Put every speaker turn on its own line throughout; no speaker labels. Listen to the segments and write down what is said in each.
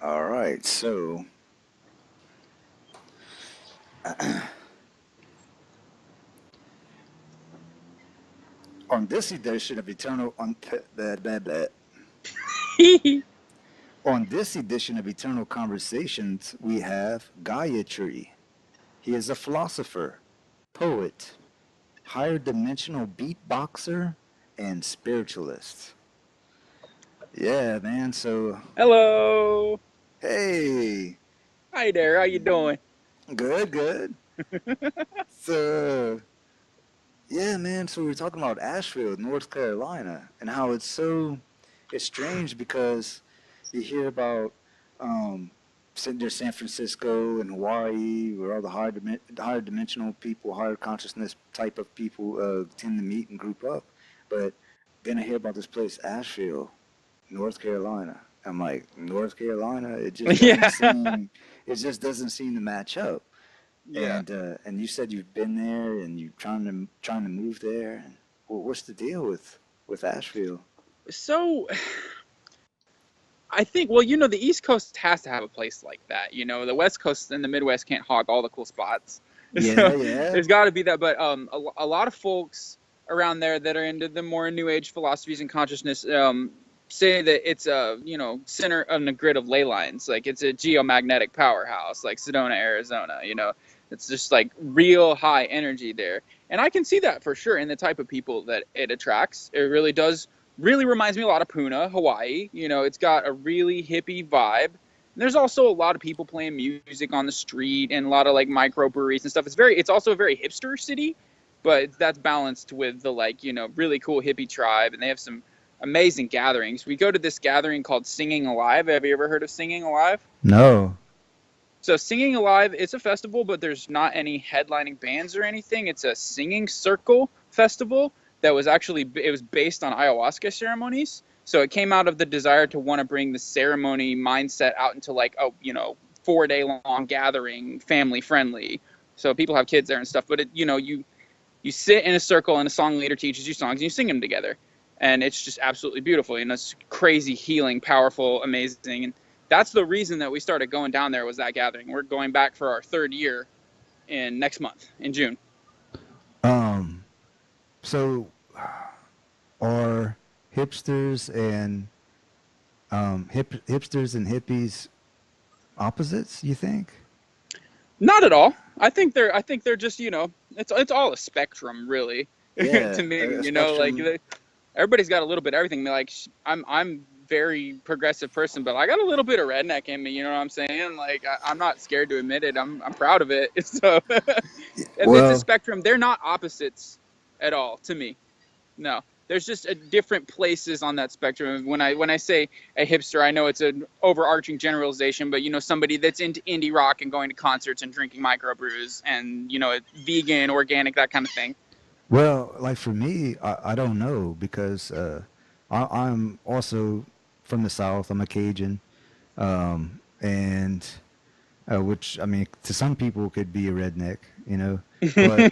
All right, so on this edition of Eternal blah, blah, blah. On this edition of Eternal Conversations, we have Gaia Tree. He is a philosopher, poet, higher dimensional beatboxer, and spiritualist. Yeah, man. So,
Hello.
hey,
Hi there. How you doing?
good, good. So, yeah, man. So we were talking about Asheville, North Carolina, and how it's strange because you hear about um, there's San Francisco and Hawaii, where all the higher dimensional people, higher consciousness type of people tend to meet and group up. But then I hear about this place, Asheville, North Carolina. I'm like, North Carolina,
Yeah.
it just doesn't seem to match up.
Yeah.
And you said you've been there and you're trying to move there. And what's the deal with Asheville?
So I think, well, the East Coast has to have a place like that. The West Coast and the Midwest can't hog all the cool spots. So
Yeah, yeah.
there's got to be that. But a lot of folks around there that are into the more New Age philosophies and consciousness say that it's a center on the grid of ley lines. Like it's a geomagnetic powerhouse, like Sedona, Arizona. It's just like real high energy there, and I can see that for sure in the type of people that it attracts. It really does really reminds me a lot of Puna, Hawaii. It's got a really hippie vibe. And there's also a lot of people playing music on the street and a lot of like microbreweries and stuff. It's also a very hipster city, but that's balanced with the like, really cool hippie tribe. And they have some amazing gatherings. We go to this gathering called Singing Alive. Have you ever heard of Singing Alive?
No.
So Singing Alive, it's a festival, but there's not any headlining bands or anything. It's a singing circle festival that it was based on ayahuasca ceremonies. So it came out of the desire to want to bring the ceremony mindset out into like a 4 day long gathering, family friendly. So people have kids there and stuff. But you sit in a circle and a song leader teaches you songs and you sing them together, and it's just absolutely beautiful. It's crazy, healing, powerful, amazing, and that's the reason that we started going down there was that gathering. We're going back for our third year in next month in June.
Um. So are hipsters and hipsters and hippies opposites? You think?
Not at all. I think they're just it's all a spectrum really. To
Yeah,
me,
a
like
spectrum.
everybody's got a little bit of everything. Like I'm very progressive person, but I got a little bit of redneck in me. You know what I'm saying? Like I'm not scared to admit it. I'm proud of it. So it's a
Well,
spectrum. They're not opposites at all to me. No, there's just a different places on that spectrum. When I say a hipster, I know it's an overarching generalization, but somebody that's into indie rock and going to concerts and drinking microbrews and vegan, organic, that kind of thing.
like for me, I don't know because I'm also from the South. I'm a Cajun, and which I mean, to some people could be a redneck, but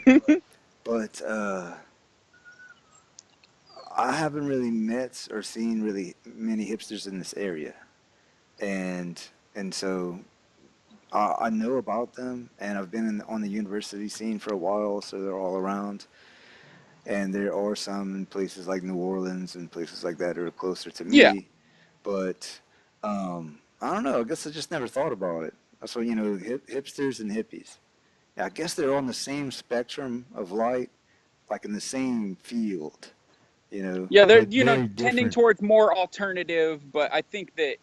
but I haven't really met or seen really many hipsters in this area, and so I know about them, and I've been on the university scene for a while, so they're all around. And there are some in places like New Orleans and places like that are closer to
Yeah,
me, but I don't know. I guess I just never thought about it. So hipsters and hippies. Yeah, I guess they're on the same spectrum of light, like in the same field,
yeah, they're
but very
tending
different.
towards more alternative, but I think that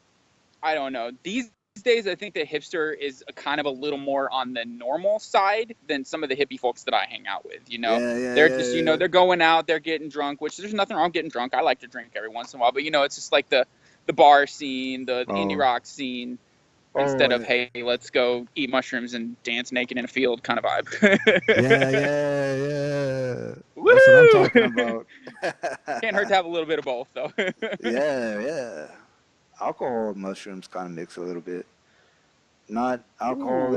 I don't know. These days, I think the hipster is a kind of a little more on the normal side than some of the hippie folks that I hang out with.
Yeah, yeah,
They're just,
yeah,
they're going out, they're getting drunk, which there's nothing wrong with getting drunk. I like to drink every once in a while, but it's just like the bar scene, the
yeah.
indie rock scene,
Oh,
instead of hey, let's go eat mushrooms and dance naked in a field kind of
yeah,
vibe.
yeah, yeah. That's what I'm
Woo!
talking about.
Can't hurt to have a little bit of both, though.
Yeah, yeah. Alcohol and mushrooms kind of mix a little bit. Not
Ooh.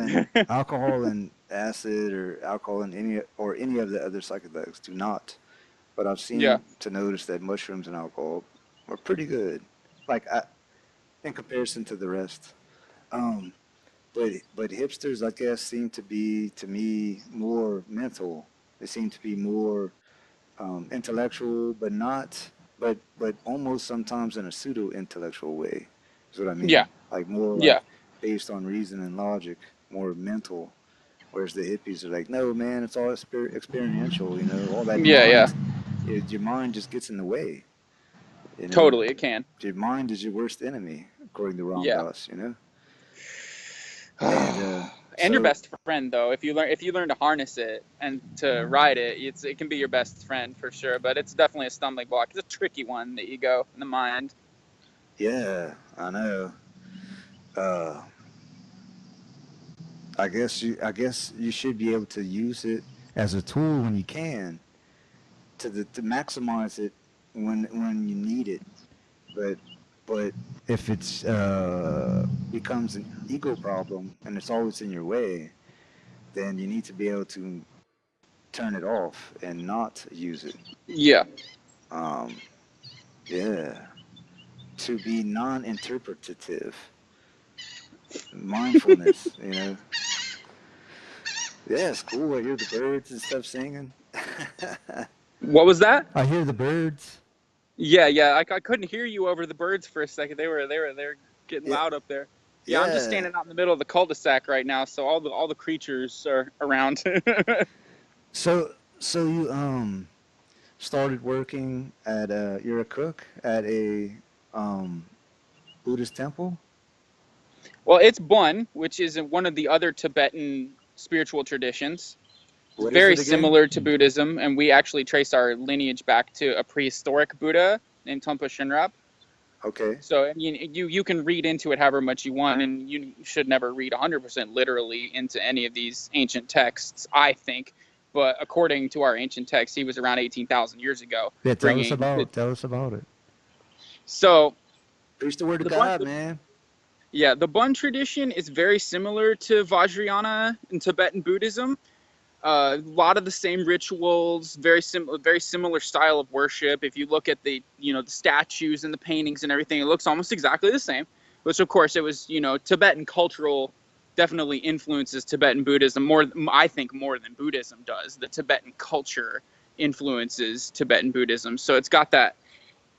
alcohol and acid or alcohol and any of the other psychedelics do not. But I've
Yeah.
seen to notice that mushrooms and alcohol are pretty good. Like in comparison to the rest. Um, but hipsters, I guess, seem to be to me more mental. They seem to be more intellectual, but not, but almost sometimes in a pseudo intellectual way. Is what I
Yeah,
mean. Like more
yeah,
like based on reason and logic, more mental. Whereas the hippies are like, no, man, it's all experiential. You know, all that
yeah, yeah.
mind, your mind just gets in the way. You know,
Totally, it can.
your mind is your worst enemy, according to Ram
Yeah.
Dass. You know, and
And your
so
best friend though, if you learn to harness it and to ride it, it can be your best friend for sure. But it's definitely a stumbling block. It's a tricky one, the ego and the mind.
yeah, I know. Uh, I guess you should be able to use it as a tool when you can to maximize it when you need it. But but if it's becomes an ego problem and it's always in your way, then you need to be able to turn it off and not use it.
Yeah.
Um, yeah, to be non-interpretative, mindfulness. You know, yeah, it's cool. I hear the birds and stuff singing.
What was that?
I hear the birds.
Yeah, yeah. I couldn't hear you over the birds for a second. They were getting
Yeah,
loud up there. Yeah, I'm just
yeah.
standing out in the middle of the cul-de-sac right now, so all the creatures are around.
So you started working at you're a cook at a um Buddhist temple.
Well, it's Bun, which is one of the other Tibetan spiritual traditions. It's
What is
very
it again?
similar to Buddhism, and we actually trace our lineage back to a prehistoric Buddha named Tumpa Shinrap.
Okay.
So I mean, you can read into it however much you want, and you should never read 100% literally into any of these ancient texts, I think. But according to our ancient texts, he was around 18,000 years ago,
Yeah,
bringing the,
tell us about it.
so
Preach the word of
the Bun,
God, man.
yeah, the Bun tradition is very similar to Vajrayana in Tibetan Buddhism. A lot of the same rituals, very similar style of worship. If you look at the statues and the paintings and everything, it looks almost exactly the same. Which of course it was, Tibetan cultural definitely influences Tibetan Buddhism more. I think more than Buddhism does. The Tibetan culture influences Tibetan Buddhism, so it's got that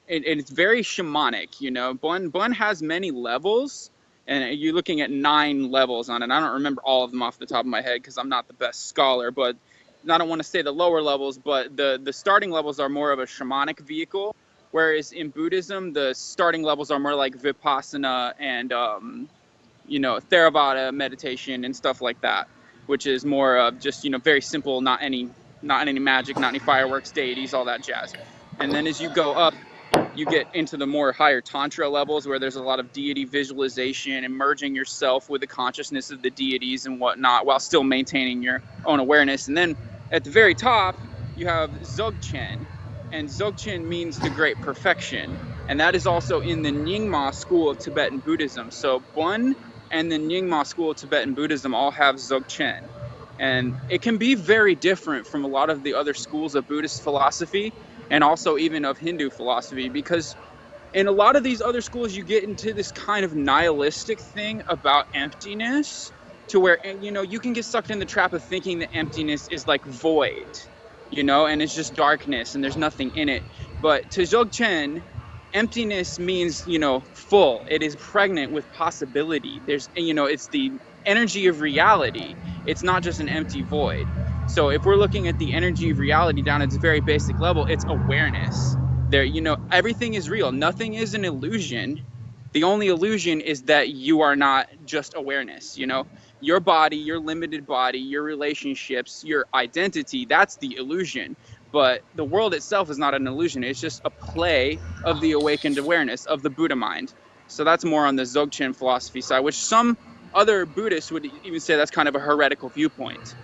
and it's very shamanic. Bun has many levels, and you're looking at 9 levels on it. I don't remember all of them off the top of my head because I'm not the best scholar, but I don't want to say the lower levels, but the starting levels are more of a shamanic vehicle, whereas in Buddhism the starting levels are more like vipassana and Theravada meditation and stuff like that, which is more of just very simple, not any magic, not any fireworks, deities, all that jazz. And then as you go up, you get into the more higher tantra levels where there's a lot of deity visualization and merging yourself with the consciousness of the deities and whatnot while still maintaining your own awareness. And then at the very top you have Dzogchen, and Dzogchen means the great perfection, and that is also in the Nyingma school of Tibetan Buddhism. So Bun and the Nyingma school of Tibetan Buddhism all have Dzogchen, and it can be very different from a lot of the other schools of Buddhist philosophy and also even of Hindu philosophy, because in a lot of these other schools you get into this kind of nihilistic thing about emptiness, to where you can get sucked in the trap of thinking that emptiness is like void, and it's just darkness and there's nothing in it. But to Dzogchen, emptiness means full. It is pregnant with possibility. It's the energy of reality. It's not just an empty void. So if we're looking at the energy of reality down at its very basic level, it's awareness. Everything is real. Nothing is an illusion. The only illusion is that you are not just awareness. Your body, your limited body, your relationships, your identity, that's the illusion. But the world itself is not an illusion. It's just a play of the awakened awareness of the Buddha mind. So that's more on the Dzogchen philosophy side, which some other Buddhists would even say that's kind of a heretical viewpoint,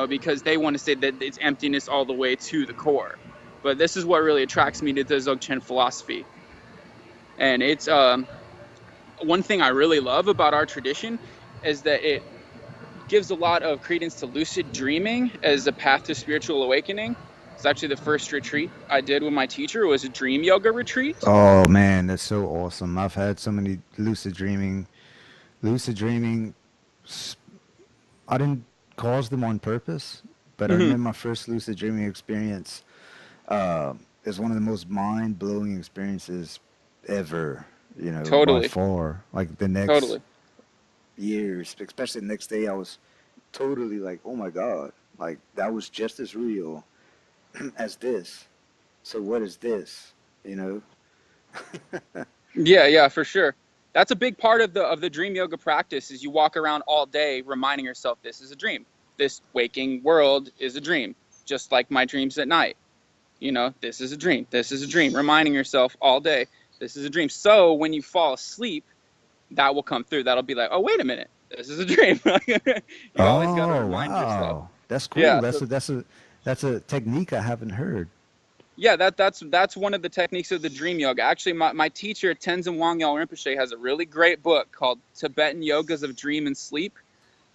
because they want to say that it's emptiness all the way to the core. But this is what really attracts me to the Dzogchen philosophy. And it's one thing I really love about our tradition is that it gives a lot of credence to lucid dreaming as a path to spiritual awakening. It's actually the first retreat I did with my teacher. It was a dream yoga retreat.
Oh man, that's so awesome. I've had so many lucid dreaming lucid dreaming, I didn't cause them on purpose, but I
Hmm.
remember my first lucid dreaming experience is one of the most mind blowing experiences ever, by
Totally,
far. Like the next
totally.
years, especially the next day, I was totally like, oh my God, like that was just as real as this. So what is this? You know?
Yeah, yeah, for sure. That's a big part of the dream yoga practice is you walk around all day reminding yourself this is a dream. This waking world is a dream, just like my dreams at night. This is a dream. This is a dream. Reminding yourself all day, this is a dream. So when you fall asleep, that will come through. That'll be like, oh, wait a minute, this is a dream. You always got to
Oh
remind yourself.
wow, that's cool.
Yeah.
That's
So
a technique I haven't heard.
yeah, that's one of the techniques of the dream yoga. Actually, my teacher Tenzin Wangyal Rinpoche has a really great book called Tibetan Yogas of Dream and Sleep.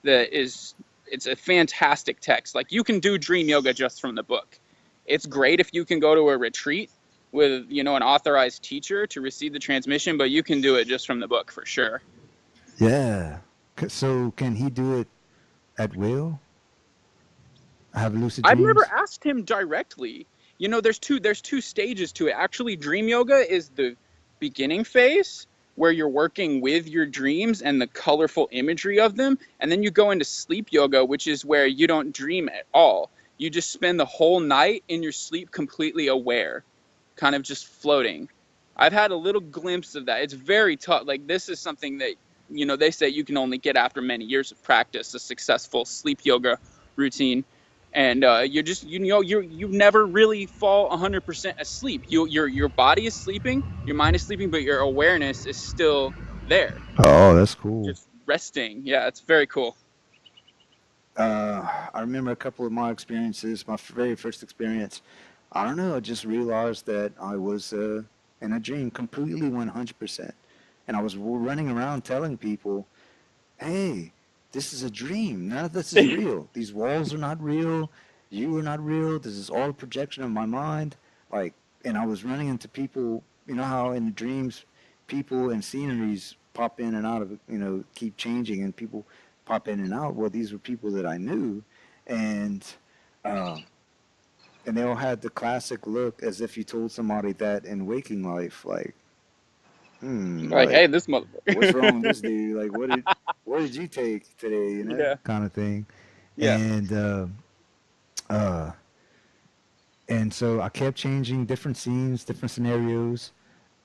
That is, it's a fantastic text. Like you can do dream yoga just from the book. It's great if you can go to a retreat with an authorized teacher to receive the transmission, but you can do it just from the book for sure.
Yeah. So can he do it at will? Have lucid
I've never
dreams?
asked him directly. There's two stages to it. Actually, dream yoga is the beginning phase where you're working with your dreams and the colorful imagery of them, and then you go into sleep yoga, which is where you don't dream at all. You just spend the whole night in your sleep completely aware, kind of just floating. I've had a little glimpse of that. It's very tough. Like this is something that they say you can only get after many years of practice, a successful sleep yoga routine, and you're just you never really fall 100% asleep. Your body is sleeping, your mind is sleeping, but your awareness is still there,
Oh, that's cool.
just resting. Yeah, it's very cool.
I remember a couple of my experiences. My very first experience, I don't know. I just realized that I was in a dream, completely 100%, and I was running around telling people, hey, this is a dream. None of this is real. These walls are not real. You are not real. This is all a projection of my mind. Like, and I was running into people. You know how in dreams, people and sceneries pop in and out of, keep changing, and people pop in and out. Well, these were people that I knew, and uh, and they all had the classic look as if you told somebody that in waking life, like,
Like,
like
hey, this
what's wrong with
motherfucker.
this dude? Like, what did you take today?
Yeah,
Kind of thing.
yeah.
And uh, and so I kept changing different scenes, different scenarios.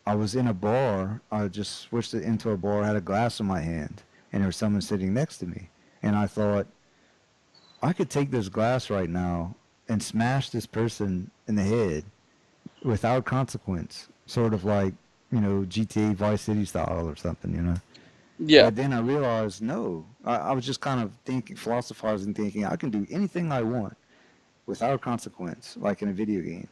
I was in a bar. I just switched it into a bar. I had a glass in my hand, and there was someone sitting next to me. And I thought I could take this glass right now and smash this person in the head without consequence, sort of like GTA Vice City style or something.
Yeah,
But then I realized, no, I was just kind of thinking, philosophizing, thinking I can do anything I want without consequence, like in a video game.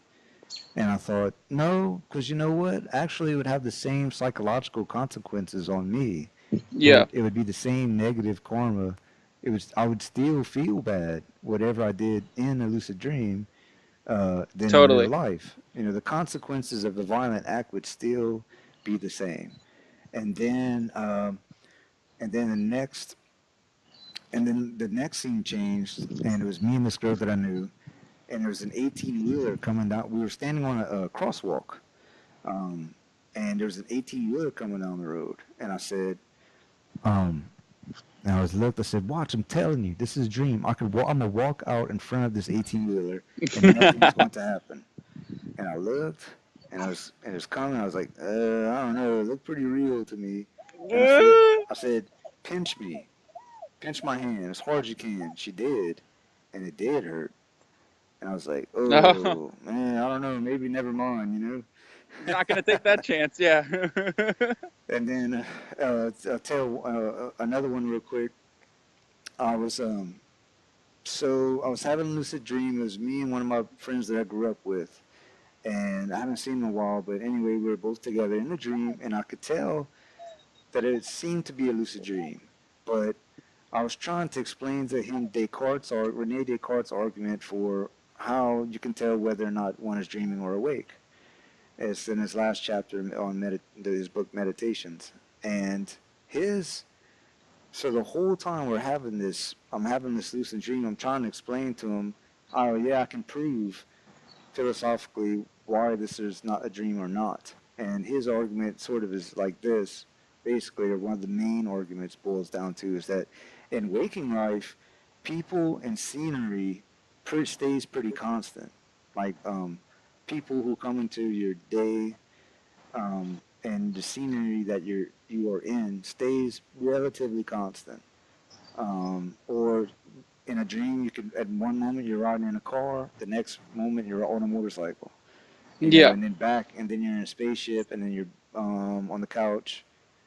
And I thought, no, because you know what? Actually, it would have the same psychological consequences on me.
yeah.
It would be the same negative karma. I would still feel bad whatever I did in a lucid dream than in real
Totally.
life. The consequences of the violent act would still be the same. And then and then the next and then the next scene changed, and it was me and this girl that I knew, and there was an 18-wheeler coming down. We were standing on a crosswalk, um, and there was an 18-wheeler coming down the road, and I said, um, and I was looked. I said, "Watch! I'm telling you, this is a dream. I'm gonna walk out in front of this 18-wheeler, and nothing's going to happen." And I looked, and it was coming. I was like, I don't know. It looked pretty real to me, and I said, pinch me. Pinch my hand as hard as you can. She did, and it did hurt. And I was like,
No,
oh man, I don't know, maybe never mind.
you're not gonna take that chance. Yeah.
And then I'll tell another one real quick. I was I was having a lucid dream. It was me and one of my friends that I grew up with, and I haven't seen in a while. But anyway, we were both together in the dream, and I could tell that it seemed to be a lucid dream, but I was trying to explain to him Rene Descartes' argument for how you can tell whether or not one is dreaming or awake. It's in his last chapter on his book Meditations, and his So the whole time we're having this, I'm having this lucid dream. I'm trying to explain to him, oh yeah, I can prove philosophically why this is not a dream or not. And his argument sort of is like this, basically, or one of the main arguments boils down to is that in waking life, people and scenery stays pretty constant. Like people who come into your day and the scenery that you are in stays relatively constant. Or in a dream, you could at one moment you're riding in a car, the next moment you're on a motorcycle,
Yeah.
and then back, and then you're in a spaceship, and then you're on the couch,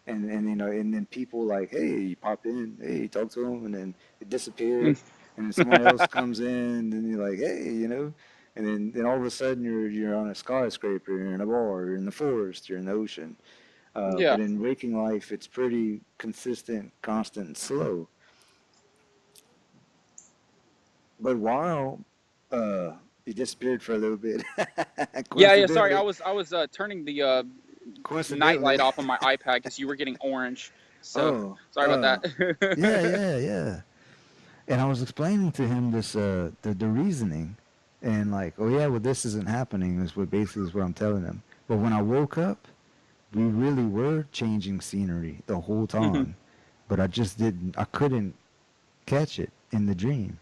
and and then people like, hey, you pop in, hey, you talk to them, and then they disappear, and then somebody else comes in, and then you're like, hey, and then all of a sudden you're on a skyscraper, you're in a bar, you're in the forest, you're in the ocean.
Yeah.
But in waking life, it's pretty consistent, constant, and slow. But while uh, he disappeared for a little bit,
Yeah, yeah. Sorry, I
coincidentally,
was turning the night
coincidentally,
light off on my iPad because you were getting orange. So
oh,
sorry about
yeah,
that.
yeah, yeah. And I was explaining to him this, the reasoning, and like, oh yeah, well this isn't happening is what basically is what I'm telling him. But when I woke up, we really were changing scenery the whole time, but I couldn't catch it in the dream.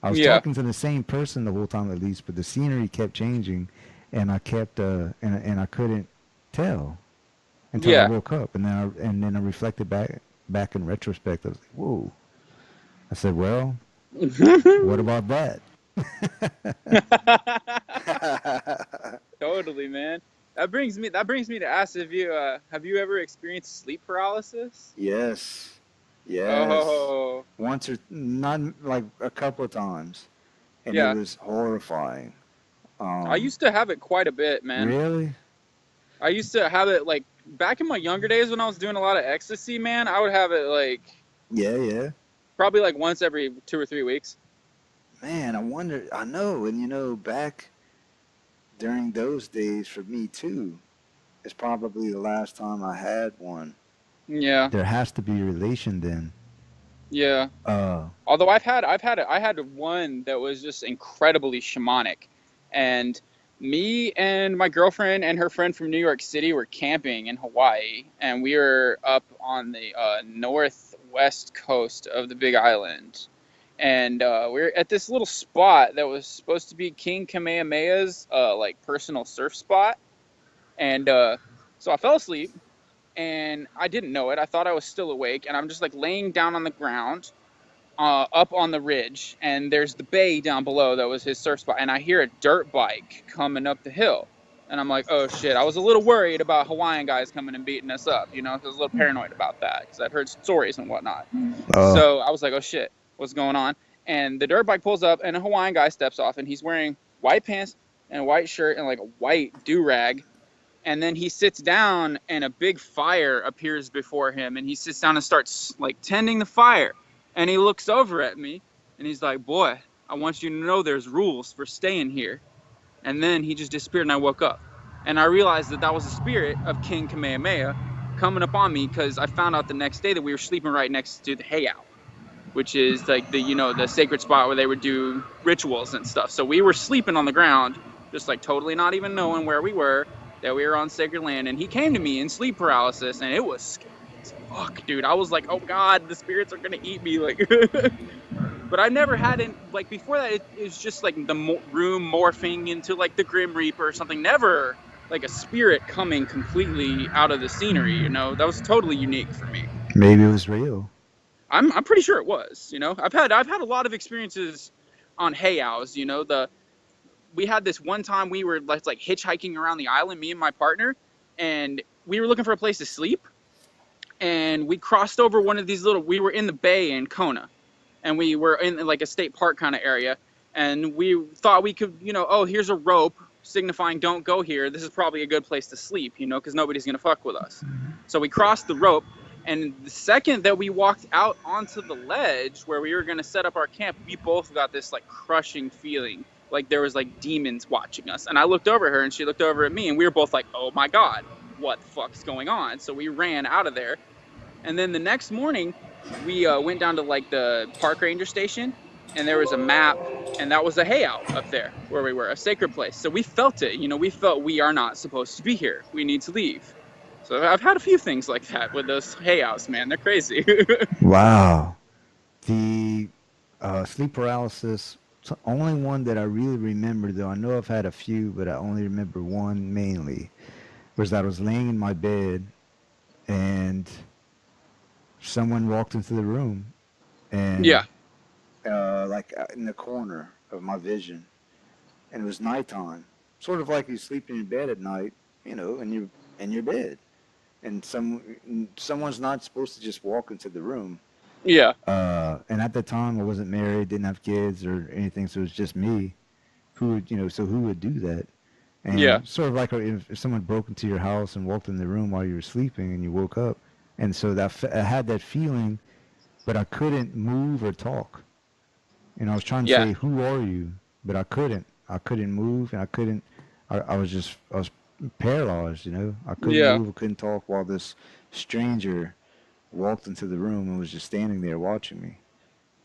I was
Yeah.
talking to the same person the whole time at least, but the scenery kept changing, and I kept and I couldn't tell until I
Yeah.
woke up, and then I reflected back in retrospect. I was like, whoa. I said, well, what about that?
Totally, man. That brings me to ask if you have you ever experienced sleep paralysis?
Yes, yes.
Oh,
Once or not, like a couple of times, and it
yeah.
was horrifying.
I
Um,
used to have it quite a bit, man.
really?
I used to have it like back in my younger days when I was doing a lot of ecstasy, man. I would have it like
Yeah, yeah.
probably like once every 2 or 3 weeks.
Man, I wonder. I know, and back during those days for me too, it's probably the last time I had one.
Yeah,
There has to be a relation then.
yeah.
Uh,
Although I had one that was just incredibly shamanic, and me and my girlfriend and her friend from New York City were camping in Hawaii, and we were up on the northwest coast of the Big Island, and we were at this little spot that was supposed to be King Kamehameha's like personal surf spot, and so I fell asleep and I didn't know it. I thought I was still awake, and I'm just like laying down on the ground up on the ridge, and there's the bay down below that was his surf spot, and I hear a dirt bike coming up the hill, and I'm like, oh shit! I was a little worried about Hawaiian guys coming and beating us up, you know, 'cause I was a little paranoid about that because I'd heard stories and whatnot.
uh,
So I was like, oh shit, what's going on? And the dirt bike pulls up, and a Hawaiian guy steps off, and he's wearing white pants and a white shirt and like a white do rag, and then he sits down and a big fire appears before him, and he sits down and starts like tending the fire, and he looks over at me and he's like, boy, I want you to know there's rules for staying here. And then he just disappeared, and I woke up and I realized that that was the spirit of King Kamehameha coming up on me, because I found out the next day that we were sleeping right next to the heiau, which is like the sacred spot where they would do rituals and stuff. So we were sleeping on the ground, just like totally not even knowing where we were, that we were on sacred land. And he came to me in sleep paralysis, and it was scary as fuck, dude. I was like, oh god, the spirits are gonna eat me, like. But I never had it like before that. It was just like the room morphing into like the Grim Reaper or something. Never like a spirit coming completely out of the scenery. You know, that was totally unique for me.
maybe it was real.
I'm pretty sure it was. You know, I've had a lot of experiences on heiaus. You know, we had this one time we were like hitchhiking around the island, me and my partner, and we were looking for a place to sleep, and we crossed over one of these little. We were in the bay in Kona, and we were in like a state park kind of area, and we thought we could, oh, here's a rope signifying don't go here. This is probably a good place to sleep, because nobody's gonna fuck with us. So we crossed the rope, and the second that we walked out onto the ledge where we were gonna set up our camp, we both got this like crushing feeling, like there was like demons watching us. And I looked over at her, and she looked over at me, and we were both like, oh my god, what the fuck's going on? So we ran out of there, and then the next morning we went down to like the park ranger station, and there was a map, and that was a hayout up there where we were, a sacred place. So we felt it. We felt we are not supposed to be here. We need to leave. So I've had a few things like that with those hayouts, man. They're crazy.
Wow. The sleep paralysis, only one that I really remember, though I know I've had a few, but I only remember one mainly, was that I was laying in my bed and someone walked into the room and
Yeah,
like in the corner of my vision, and it was nighttime, sort of like you sleeping in bed at night, in your bed, and someone's not supposed to just walk into the room.
yeah,
And at the time, I wasn't married, didn't have kids or anything, so it was just me. So who would do that?
yeah,
And sort of like if someone broke into your house and walked in the room while you were sleeping and you woke up, and so I had that feeling, but I couldn't move or talk. I was trying to
yeah,
say, "Who are you?" But I couldn't. I couldn't move, and I couldn't. I was paralyzed. I couldn't
yeah.
move. I couldn't talk while this stranger walked into the room and was just standing there watching me,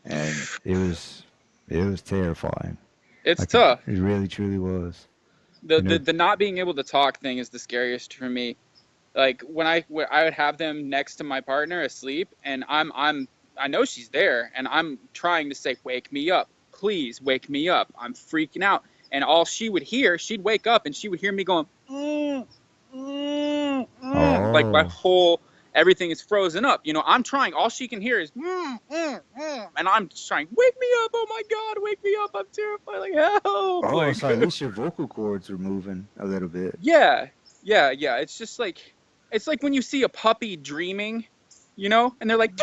and it was terrifying.
It's
Like
tough.
it really truly was.
The,
You
the
know.
the not being able to talk thing is the scariest for me. Like when I would have them next to my partner asleep, and I know she's there, and I'm trying to say, "Wake me up, please, wake me up." I'm freaking out, and all she would hear, she'd wake up, and she would hear me going, like my
Oh.
whole everything is frozen up. I'm trying. All she can hear is, and I'm just trying, "Wake me up! Oh my God, wake me up! I'm terrified! Like help!"
Oh,
Like
so at least your vocal cords were moving a little bit.
yeah, yeah. It's like when you see a puppy dreaming, and they're like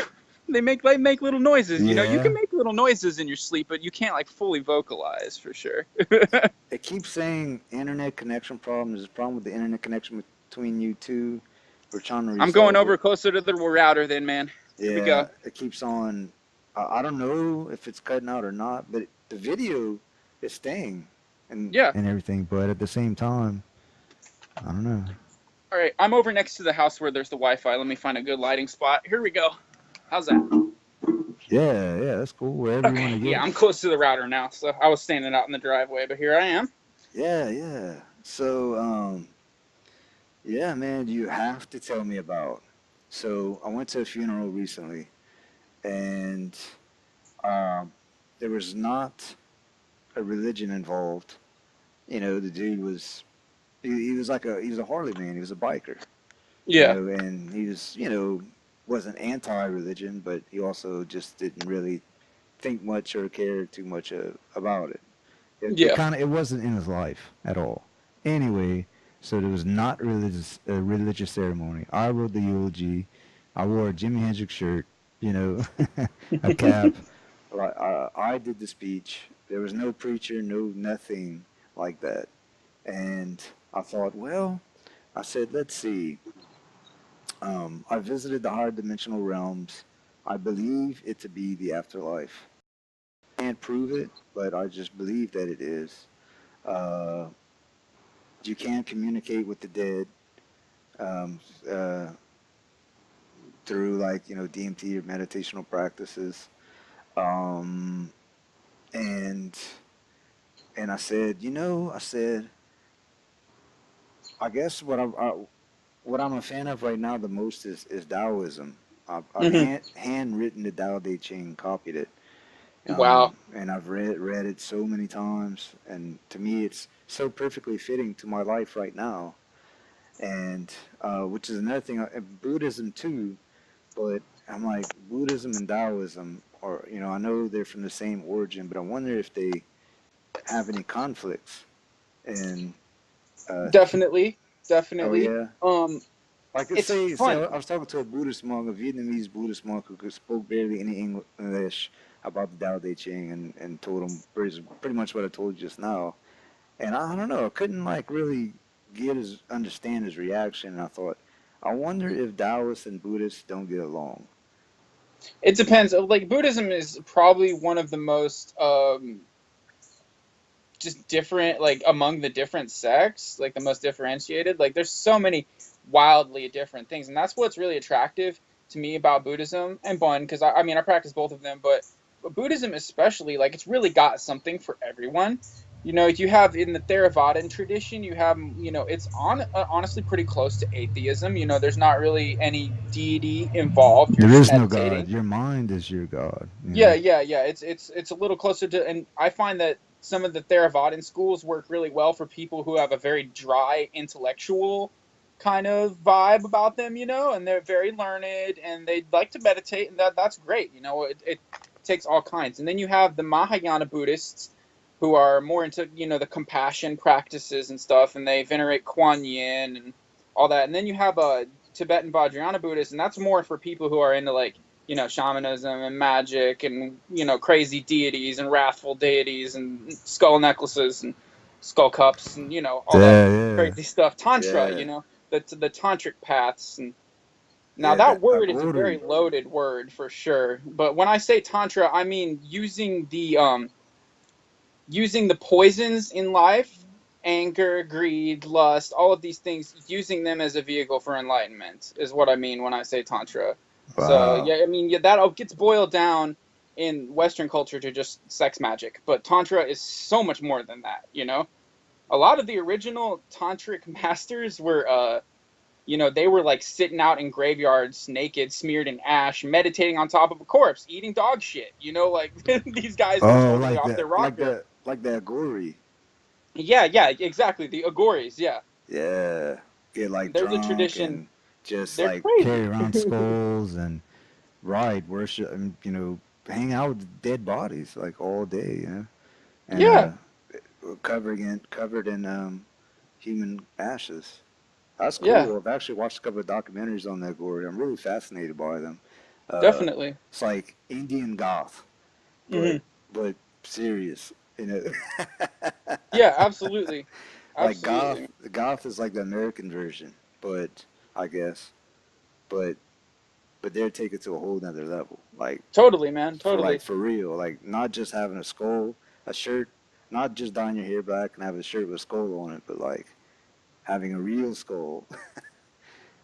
they make little noises. You can
Yeah.
make little noises in your sleep, but you can't like fully vocalize for sure.
It keeps saying internet connection problem. There's a problem with the internet connection between you two. We're trying to
I'm going
resolve
over
it.
closer to the router then, man. Here we
Yeah,
go.
it keeps on. I don't know if it's cutting out or not, but the video is staying
Yeah.
and everything. But at the same time, I don't know.
All right. I'm over next to the house where there's the Wi-Fi. Let me find a good lighting spot. Here we go. How's that?
Yeah, yeah, that's cool. Wherever you want
Okay.
to
Yeah,
get.
I'm close to the router now. So I was standing out in the driveway, but here I am.
Yeah, yeah. So, yeah, man, you have to tell me about. So I went to a funeral recently, and um, there was not a religion involved. The dude was he was a Harley man. He was a biker.
Yeah.
And he was wasn't anti-religion, but he also just didn't really think much or care too much about it.
Yeah.
It wasn't in his life at all. Anyway, so there was not a religious ceremony. I wrote the eulogy. I wore a Jimi Hendrix shirt, you know, a cap. I did the speech. There was no preacher, no nothing like that. And I thought, well, I said, let's see. I visited the higher dimensional realms. I believe it to be the afterlife. Can't prove it, but I just believe that it is. Uh, you can communicate with the dead um, uh, through like DMT or meditational practices. Um, and I said, I guess what I'm a fan of right now the most is Taoism. I've
Hmm.
handwritten the Tao Te Ching, copied it,
Wow.
and I've read it so many times, and to me it's so perfectly fitting to my life right now. And which is another thing, Buddhism too. But I'm like Buddhism and Taoism, or I know they're from the same origin, but I wonder if they have any conflicts. And
Definitely.
oh
Definitely.
yeah,
Um,
like let's
it's
say
funny.
I was talking to a Buddhist monk, a Vietnamese Buddhist monk who spoke barely any English about the Tao Te Ching, and told him pretty much what I told you just now. And I don't know, I couldn't like really understand his reaction. And I thought, I wonder if Taoists and Buddhists don't get along.
It depends. Like Buddhism is probably one of the most just different, like among the different sects, like the most differentiated. Like there's so many wildly different things, and that's what's really attractive to me about Buddhism and Bon, because I mean I practice both of them, but Buddhism especially, like it's really got something for everyone. You have in the Theravadan tradition, you have it's honestly pretty close to atheism. There's not really any deity involved. You're
There
just
is no God.
meditating.
Your mind is your God. You
Yeah,
know.
yeah, yeah. It's a little closer to, and I find that some of the Theravadan schools work really well for people who have a very dry intellectual kind of vibe about them, and they're very learned and they like to meditate, and that's great. It takes all kinds. And then you have the Mahayana Buddhists who are more into, the compassion practices and stuff, and they venerate Kuan Yin and all that. And then you have Tibetan Vajrayana Buddhists, and that's more for people who are into like shamanism and magic and crazy deities and wrathful deities and skull necklaces and skull cups and all that
Yeah,
crazy stuff. Tantra,
yeah,
the tantric paths. And now
yeah. The
that word is a very
agori.
loaded word for sure. But when I say tantra, I mean using the poisons in life, anger, greed, lust, all of these things, using them as a vehicle for enlightenment is what I mean when I say tantra. So
Wow.
yeah, I mean, yeah, that all gets boiled down in Western culture to just sex magic, but tantra is so much more than that. A lot of the original tantric masters were they were like sitting out in graveyards naked, smeared in ash, meditating on top of a corpse, eating dog shit. Like these guys were
Oh,
totally off their rocker.
like the agori.
Yeah, yeah, exactly. The Agoris, yeah.
Yeah. Get like
There's a
drunk
tradition.
and just
They're
like
crazy.
carry around skulls and ride worship and hang out with dead bodies like all day. And
Yeah,
covered in human ashes. That's
yeah,
cool. I've actually watched a couple of documentaries on that gory. I'm really fascinated by them. Uh,
definitely.
it's like Indian goth, but
Hmm.
but serious.
Yeah, absolutely.
Like
Absolutely.
goth is like the American version, but I guess, but but they're taken to a whole nother level.
Totally, man. Totally.
For real, like not just having a skull, a shirt, not just dyeing your hair black and having a shirt with a skull on it, but like having a real skull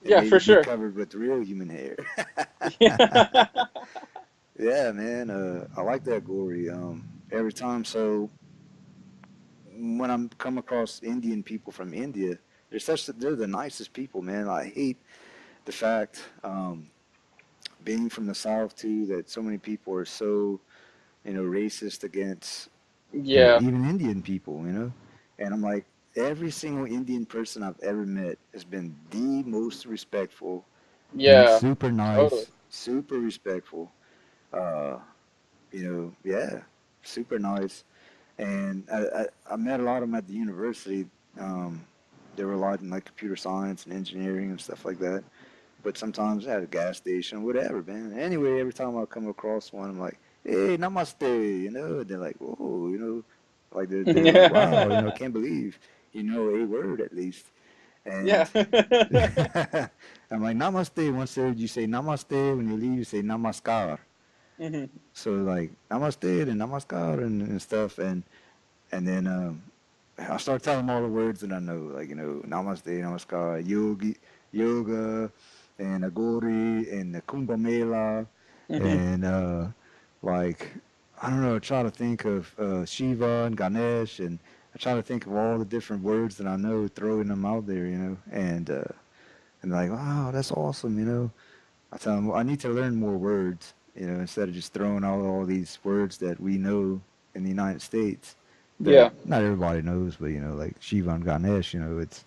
and
Yeah,
maybe
for
be
sure.
covered with real human hair.
Yeah.
Yeah, man. I like that gory. Every time. So when I'm come across Indian people from India, they're the nicest people, man. I hate the fact, being from the South too, that so many people are so racist against
Yeah.
even Indian people, And I'm like, every single Indian person I've ever met has been the most respectful, been
Yeah.
super
Totally.
nice, super respectful. Uh, yeah, super nice. And I met a lot of them at the university. Um, there were a lot in like computer science and engineering and stuff like that. But sometimes at a gas station, whatever, man. Anyway, every time I come across one, I'm like, hey, namaste, And they're like, whoa, like they're like, wow,
Yeah.
can't believe you know a word at least.
Yeah.
And I'm like, namaste. Once there, you say namaste. When you leave, you say namaskar.
Hmm.
So like namaste and namaskar and stuff. And then I start telling them all the words that I know, like namaste, namaskar, yoga, and agori, and the kumbh mela,
Hmm.
and like I don't know. I try to think of Shiva and Ganesh, and I try to think of all the different words that I know, throwing them out there, and like, wow, that's awesome. I tell them I need to learn more words, instead of just throwing out all these words that we know in the United States that
Yeah.
not everybody knows, but like Shiva and Ganesh, it's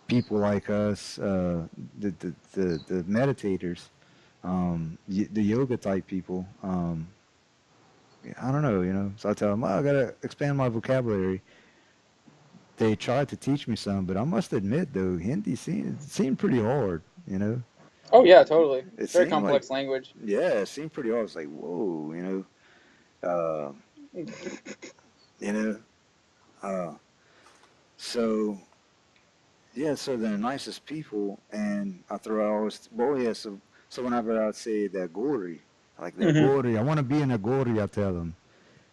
people like us, the meditators, the yoga type people. I don't know, So I tell them, I gotta expand my vocabulary. They tried to teach me some, but I must admit though, Hindi seemed pretty hard,
Oh yeah, totally.
It
Very
seemed like,
complex language.
yeah, it seemed pretty hard. It's like, whoa, uh, you know, uh, so yeah, so they're the nicest people, and I throw out always, well, yeah, so whenever I say they're gory, like they're
Hmm.
gory, I want to be in a gory, I tell them,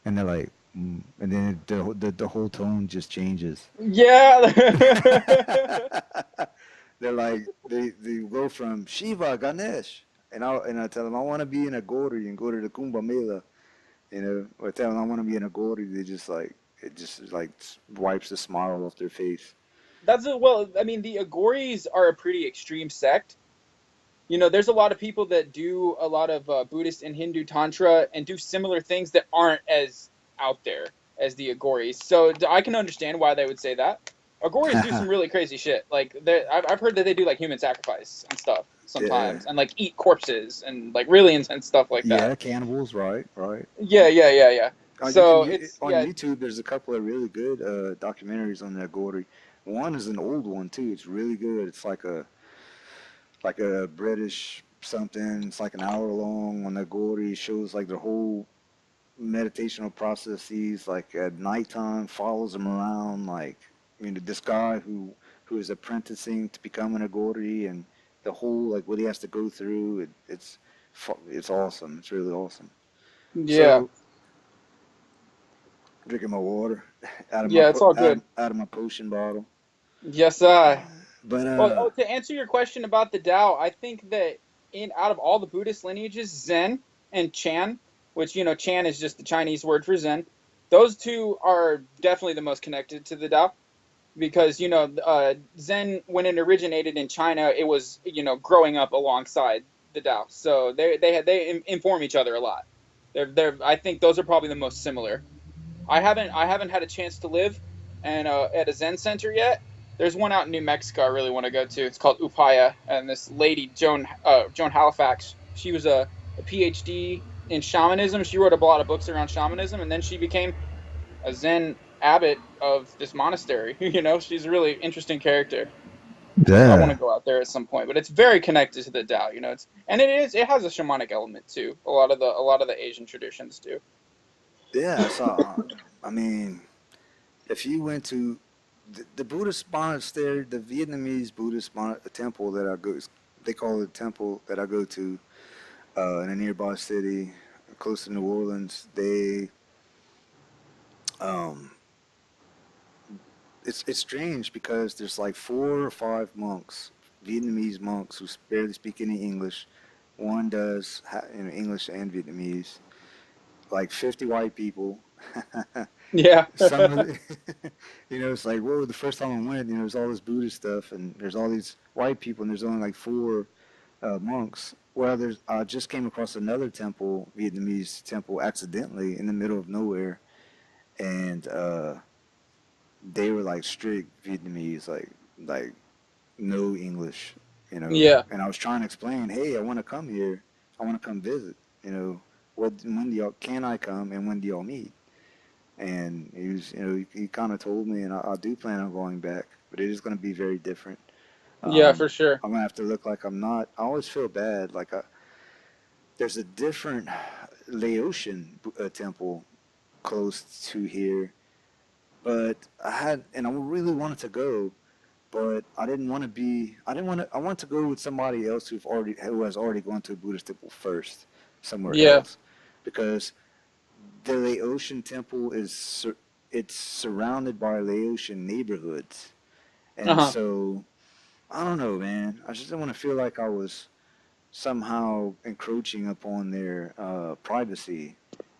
and they're like, and then the whole tone just changes.
Yeah.
They're like, they go from Shiva Ganesh. and I tell them I want to be in a gori and go to the Kumbh Mela, or tell them I want to be in a gori. They just like it just like wipes the smile off their face.
Well, I mean, the Agoris are a pretty extreme sect. There's a lot of people that do a lot of Buddhist and Hindu tantra and do similar things that aren't as out there as the Agoris. So I can understand why they would say that. Agoris do some really crazy shit. Like I've heard that they do like human sacrifice and stuff
Yeah,
sometimes, and like eat corpses and like really intense stuff like that.
yeah, cannibals, right, right.
Yeah, yeah, yeah, yeah.
You can
So it's
on
yeah,
YouTube. There's a couple of really good documentaries on that gori. One is an old one too. It's really good. It's like a British something. It's like an hour long on the gori. Shows like the whole meditational processes. Like at nighttime, follows them around. Like this guy who is apprenticing to become an agori and the whole like what he has to go through. It's awesome. It's really awesome.
yeah,
So drinking my water out of my
yeah. It's all good.
out of my potion bottle.
Yes, I.
But
Well, to answer your question about the Tao, I think that in out of all the Buddhist lineages, Zen and Chan, which Chan is just the Chinese word for Zen, those two are definitely the most connected to the Tao because Zen when it originated in China, it was growing up alongside the Tao, so they inform each other a lot. They're I think those are probably the most similar. I haven't had a chance to live and at a Zen center yet. There's one out in New Mexico I really want to go to. It's called Upaya, and this lady Joan Halifax. She was a PhD in shamanism. She wrote a lot of books around shamanism, and then she became a Zen abbot of this monastery. She's a really interesting character. I want to
yeah,
go out there at some point, but it's very connected to the Tao. It has a shamanic element too. A lot of the Asian traditions do.
yeah. So I mean, if you went to the Buddhist monastery, the Vietnamese Buddhist temple that I go, they call it temple that I go to in a nearby city close to New Orleans. Um, it's strange because there's like 4 or 5 monks, Vietnamese monks who barely speak any English. One does English and Vietnamese. Like 50 white people.
Yeah.
Some of the, it's like, whoa, the first time I went, there's all this Buddhist stuff and there's all these white people and there's only like 4 monks. Well, I just came across another temple, Vietnamese temple, accidentally in the middle of nowhere, and they were like strict Vietnamese, like no English,
Yeah.
And I was trying to explain, hey, I want to come here, I want to come visit, when do y'all can I come and when do y'all meet? And he was, he kind of told me, and I do plan on going back, but it is going to be very different.
Yeah, for sure.
I'm gonna have to look like I'm not. I always feel bad. Like there's a different Laotian temple close to here, but and I really wanted to go, but I didn't want to be. I didn't want to. I want to go with somebody else who has already gone to a Buddhist temple first somewhere
Yeah.
else, because the Laotian temple it's surrounded by Laotian neighborhoods, and
Uh-huh.
so I don't know, man. I just didn't want to feel like I was somehow encroaching upon their privacy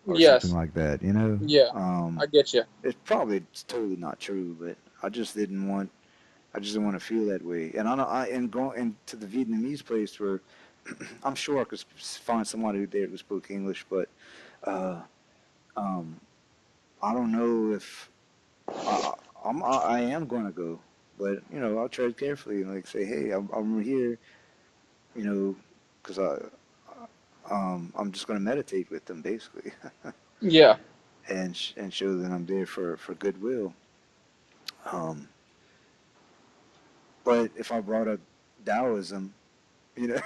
or something
Yes.
like that.
Yeah. I get you.
It's totally not true, but I just didn't want. I just didn't want to feel that way. And I know I and going to the Vietnamese place where I'm sure I could find somebody there who spoke English, but uh, um, I don't know if I, I am going to go. But I'll tread carefully and like say, hey, I'm here, you know, because I'm just going to meditate with them basically,
Yeah.
and show that I'm there for goodwill. Um, but if I brought up Taoism, you know,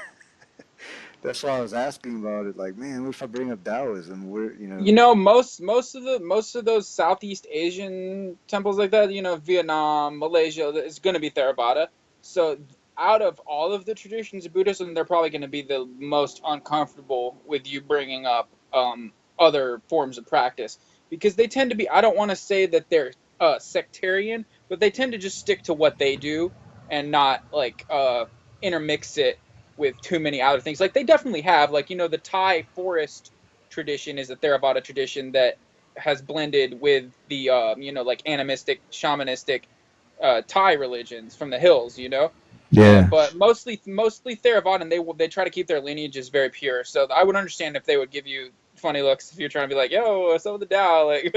that's why I was asking about it. Like, man, what if I bring up Taoism?
Most of those Southeast Asian temples like that, Vietnam, Malaysia, it's going to be Theravada. So out of all of the traditions of Buddhism, they're probably going to be the most uncomfortable with you bringing up other forms of practice because they tend to be. I don't want to say that they're sectarian, but they tend to just stick to what they do and not like intermix it with too many outer things. Like they definitely have, like, you know, the Thai forest tradition is a Theravada tradition that has blended with the you know, like animistic, shamanistic Thai religions from the hills, you know.
Yeah.
But mostly Theravada, and they try to keep their lineages very pure. So I would understand if they would give you funny looks if you're trying to be like, "Yo, what's up with the Tao?" Like,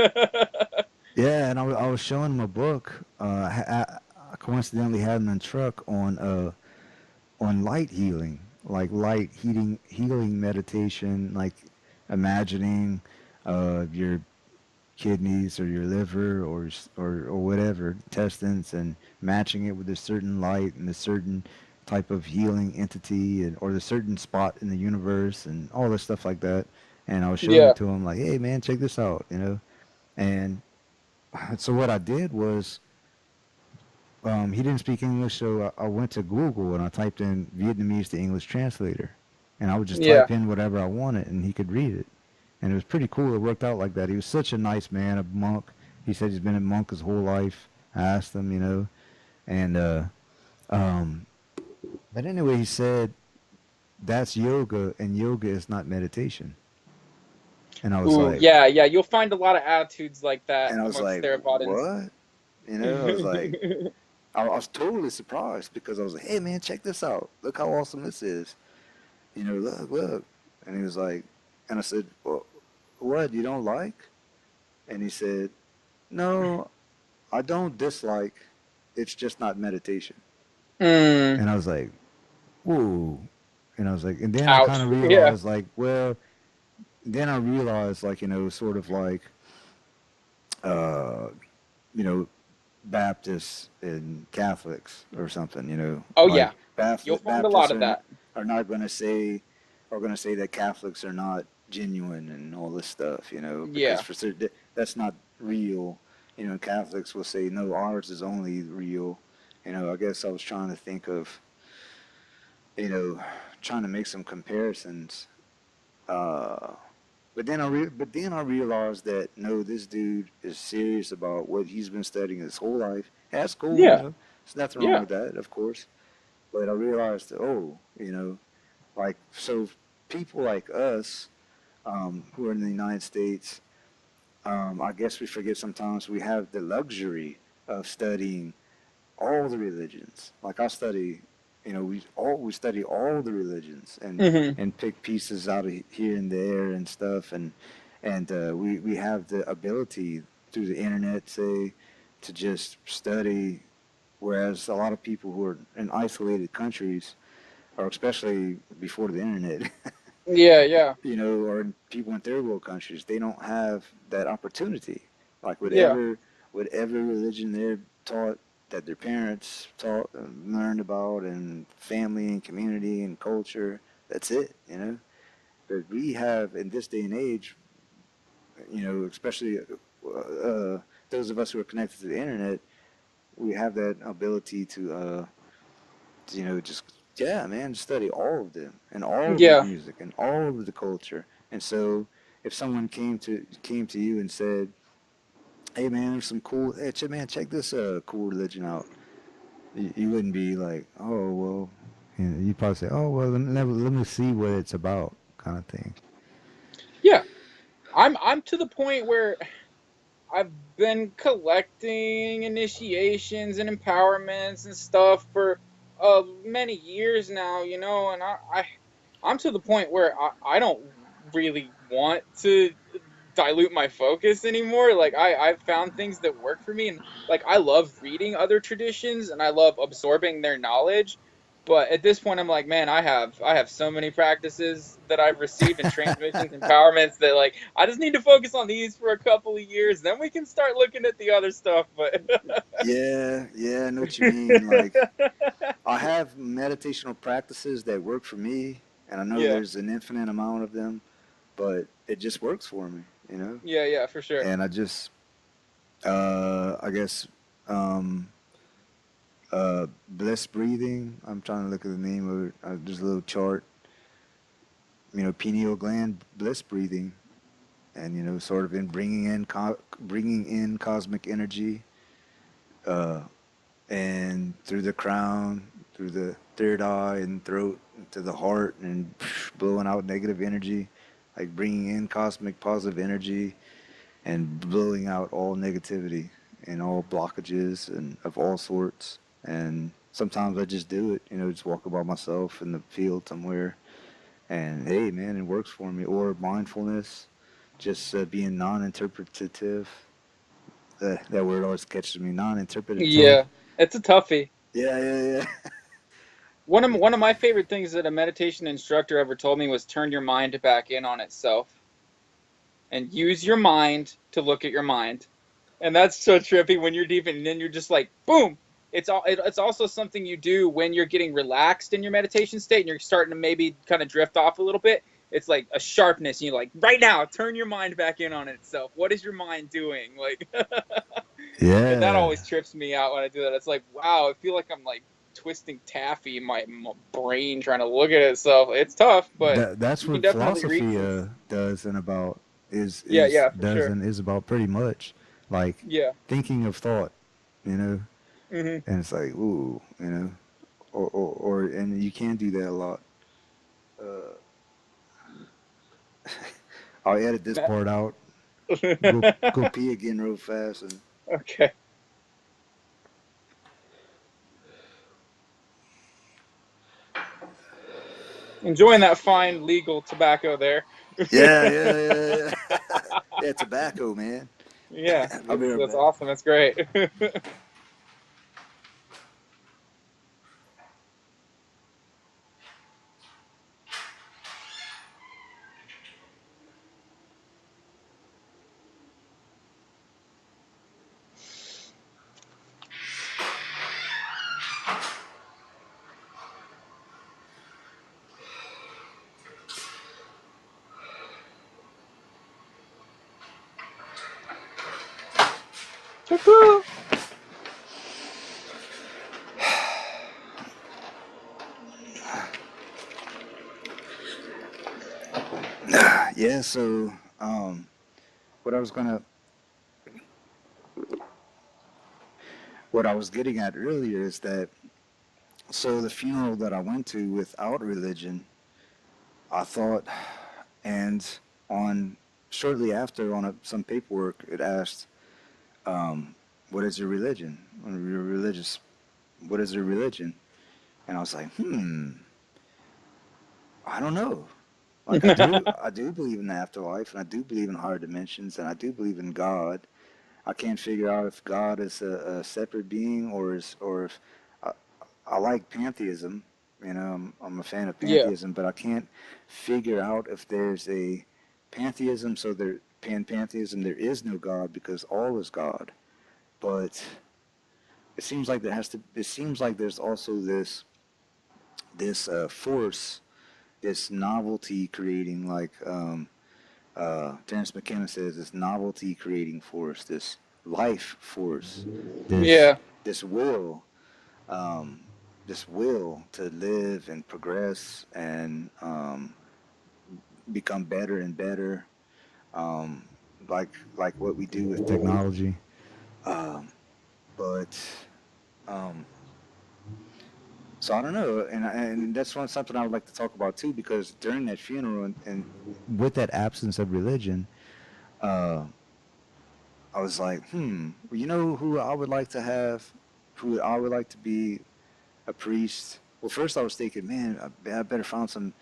Yeah, and I was showing him a book. I coincidentally had him in truck on light healing, like light healing meditation, like imagining your kidneys or your liver or whatever intestines, and matching it with a certain light and a certain type of healing entity, and or the certain spot in the universe and all this stuff like that. And I was showing
yeah,
it to him like, hey man, check this out, you know. And so what I did was, he didn't speak English, so I went to Google and I typed in Vietnamese to English translator, and I would just
yeah.
type in whatever I wanted, and he could read it. And it was pretty cool. It worked out like that. He was such a nice man, a monk. He said he's been a monk his whole life. I asked him, you know, and um, but anyway, he said that's yoga, and yoga is not meditation. And I was
Ooh,
like,
yeah, yeah. You'll find a lot of attitudes like that
and I was
amongst
like,
Theravadins.
what? You know, I was like, I was totally surprised because I was like, hey man, check this out. Look how awesome this is. You know, look, look. And he was like, and I said, well, what, you don't like? And he said, no, I don't dislike. It's just not meditation.
mm,
And I was like, whoa. And I was like, and then I kind
ouch.
of
Yeah.
realized, like, well, then I realized, like, you know, sort of like, uh, you know, Baptists and Catholics or something, you know,
Oh
like
yeah. You'll find a lot
Baptists
of that.
are not going to say, are going to say that Catholics are not genuine and all this stuff, you know, because
Yeah.
for certain that's not real. You know, Catholics will say no, ours is only real. You know, I guess I was trying to think of, you know, trying to make some comparisons. Uh, but then I realized that no, this dude is serious about what he's been studying his whole life. That's cool, you
Yeah.
know. There's nothing wrong
Yeah.
with that, of course. But I realized that, oh, you know, like so people like us, who are in the United States, I guess we forget sometimes we have the luxury of studying all the religions. Like I study, you know, we study all the religions
Hmm.
and pick pieces out of here and there and stuff, and we have the ability through the internet, say, to just study. Whereas a lot of people who are in isolated countries, or especially before the internet,
Yeah. Yeah.
you know, or people in third world countries, they don't have that opportunity. Like
Yeah.
whatever religion they're taught, that their parents taught, learned about, and family and community and culture, that's it, you know. But we have in this day and age, you know, especially those of us who are connected to the internet, we have that ability to, you know, just yeah, man, study all of them and all of the
Yeah.
music and all of the culture. And so, if someone came to you and said, "Hey, man, there's some cool, hey, man, check this cool religion out," you wouldn't be like, "Oh, well," you know, you'd probably say, "Oh, well, let me see what it's about," kind of thing.
Yeah. I'm to the point where I've been collecting initiations and empowerments and stuff for many years now, you know, and I'm to the point where I don't really want to dilute my focus anymore. Like I've found things that work for me, and like I love reading other traditions and I love absorbing their knowledge. But at this point, I'm like, man, I have so many practices that I've received and transmissions, empowerments that like I just need to focus on these for a couple of years, then we can start looking at the other stuff. But
Yeah, yeah, I know what you mean. Like, I have meditational practices that work for me, and I know
yeah,
there's an infinite amount of them, but it just works for me, you know.
yeah, yeah, for sure.
And I just, I guess, um, bliss breathing. I'm trying to look at the name of it. There's a little chart, you know, pineal gland bliss breathing, and you know, sort of in bringing in cosmic energy, uh, and through the crown, through the third eye and throat. to the heart and blowing out negative energy, like bringing in cosmic positive energy and blowing out all negativity and all blockages and of all sorts. And sometimes I just do it, just walk by myself in the field somewhere, and hey, man, it works for me. Or mindfulness, just being non-interpretative. That word always catches me. Non-interpretative.
Yeah, it's a toughie.
Yeah, yeah, yeah.
One of my favorite things that a meditation instructor ever told me was turn your mind back in on itself and use your mind to look at your mind. And that's so trippy when you're deep and then you're just like boom. It's also something you do when you're getting relaxed in your meditation state and you're starting to maybe kind of drift off a little bit. It's like a sharpness. And you're like, right now, turn your mind back in on itself. What is your mind doing? Like, and that
Yeah.
always trips me out when I do that. It's like, wow, I feel like I'm like twisting taffy in my brain trying to look at itself. It's tough, but
That's
you can
what
definitely
philosophy
reach it.
does and about
Yeah,
is
yeah, for
does
sure.
and is about pretty much like
Yeah.
thinking of thought, you know,
Hmm.
and it's like ooh, or and you can do that a lot. Uh, I'll edit this part out. Go pee again real fast and
Okay. Enjoying that fine legal tobacco there.
yeah, yeah, yeah, yeah. Yeah, tobacco, man.
Yeah,
I'll be right
that's
back.
awesome. That's great.
Yeah, so um, what I was gonna, what I was getting at earlier is that so the funeral that I went to without religion, I thought, and on shortly after on some paperwork, it asked, um, "What is your religion? Your religious? What is your religion?" And I was like, I don't know. Like I do believe in the afterlife, and I do believe in higher dimensions, and I do believe in God. I can't figure out if God is a separate being or if I, I like pantheism. I'm a fan of
Yeah.
pantheism, but I can't figure out if there's a pantheism. So pantheism, there is no God because all is God. But it seems like there has to. It seems like there's also this force, this novelty creating, like Terence McKenna says, this novelty creating force, this life force, this
Yeah.
this will, um, this will to live and progress and become better and better, um, like what we do with technology. Um, but um, so I don't know, and that's something I would like to talk about too, because during that funeral and with that absence of religion, uh, I was like, who I would like to have, who I would like to be a priest. Well, first I was thinking, man, I better find some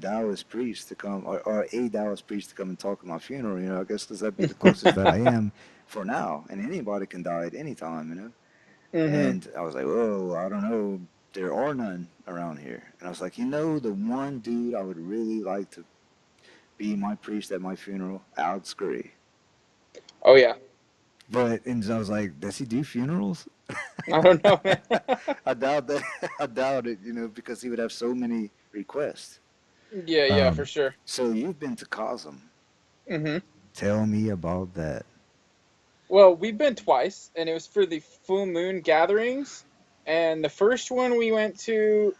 Taoist priest to come, or a Taoist priest to come and talk at my funeral. I guess because that'd be the closest that I am for now, and anybody can die at any time.
Hmm.
And I was like, whoa, I don't know, there are none around here. And I was like, the one dude I would really like to be my priest at my funeral, Alex Gray.
Oh yeah.
And I was like, does he do funerals?
I don't know, man.
I doubt that. I doubt it, because he would have so many requests.
Yeah, yeah, for sure.
So you've been to Cosm.
Hmm.
Tell me about that.
Well, we've been twice, and it was for the full moon gatherings. And the first one we went to,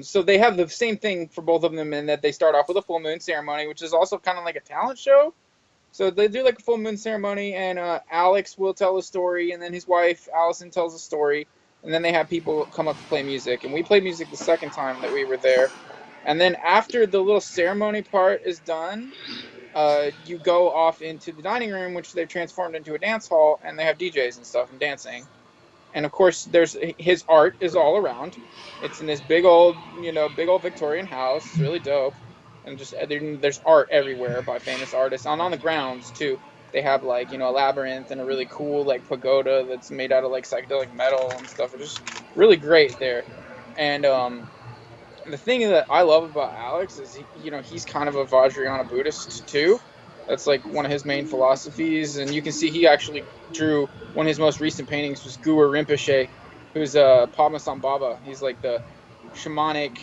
so they have the same thing for both of them in that they start off with a full moon ceremony, which is also kind of like a talent show. So they do like a full moon ceremony, and Alex will tell a story, and then his wife Allison tells a story, and then they have people come up to play music. And we played music the second time that we were there. And then after the little ceremony part is done, you go off into the dining room, which they've transformed into a dance hall, and they have DJs and stuff and dancing. And of course, there's his art is all around. It's in this big old Victorian house. It's really dope, and just there's art everywhere by famous artists. On the grounds too, they have like a labyrinth and a really cool like pagoda that's made out of like psychedelic metal and stuff. It's just really great there. And the thing that I love about Alex is he's kind of a Vajrayana Buddhist too. That's like one of his main philosophies, and you can see he actually drew one of his most recent paintings was Guru Rinpoche, who's Padmasambhava. He's like the shamanic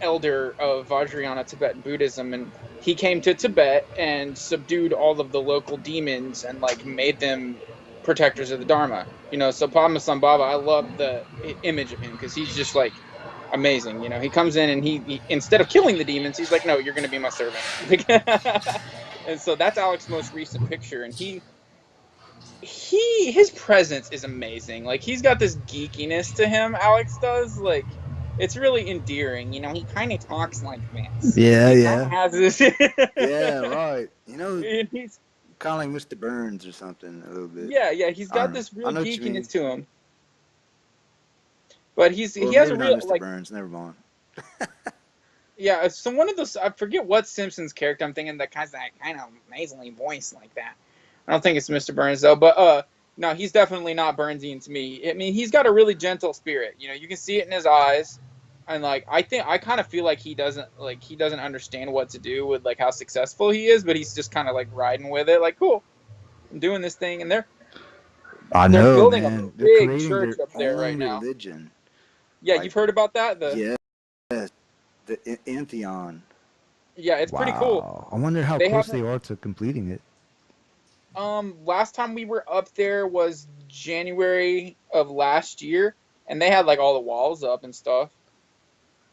elder of Vajrayana Tibetan Buddhism, and he came to Tibet and subdued all of the local demons and like made them protectors of the Dharma. So Padmasambhava, I love the image of him because he's just like amazing. He comes in and he instead of killing the demons, he's like, no, you're going to be my servant. And so that's Alex's most recent picture, and his presence is amazing. Like he's got this geekiness to him. Alex does like. It's really endearing, he kind of talks like this.
Yeah,
He
yeah.
kind of has this.
Yeah, right.
And he's
kind of like Mr. Burns or something a little bit.
yeah. He's got this real
know what you mean.
geekiness to him. But he has
maybe
a real
not Mr. Burns. Never mind.
Yeah, so one of those, I forget what Simpsons character I'm thinking that has that kind of nasally voice like that. I don't think it's Mr. Burns though, but no, he's definitely not Burnsian to me. I mean, he's got a really gentle spirit. You can see it in his eyes, and like I kind of feel like he doesn't understand what to do with like how successful he is, but he's just kind of like riding with it, like cool, I'm doing this thing, and they're building
man.
a big church up there right now.
Religion.
Yeah, like, you've heard about that?
Yeah, the Entheon.
Yeah, it's pretty cool.
I wonder how close they are to completing it.
Last time we were up there was January of last year, and they had like all the walls up and stuff.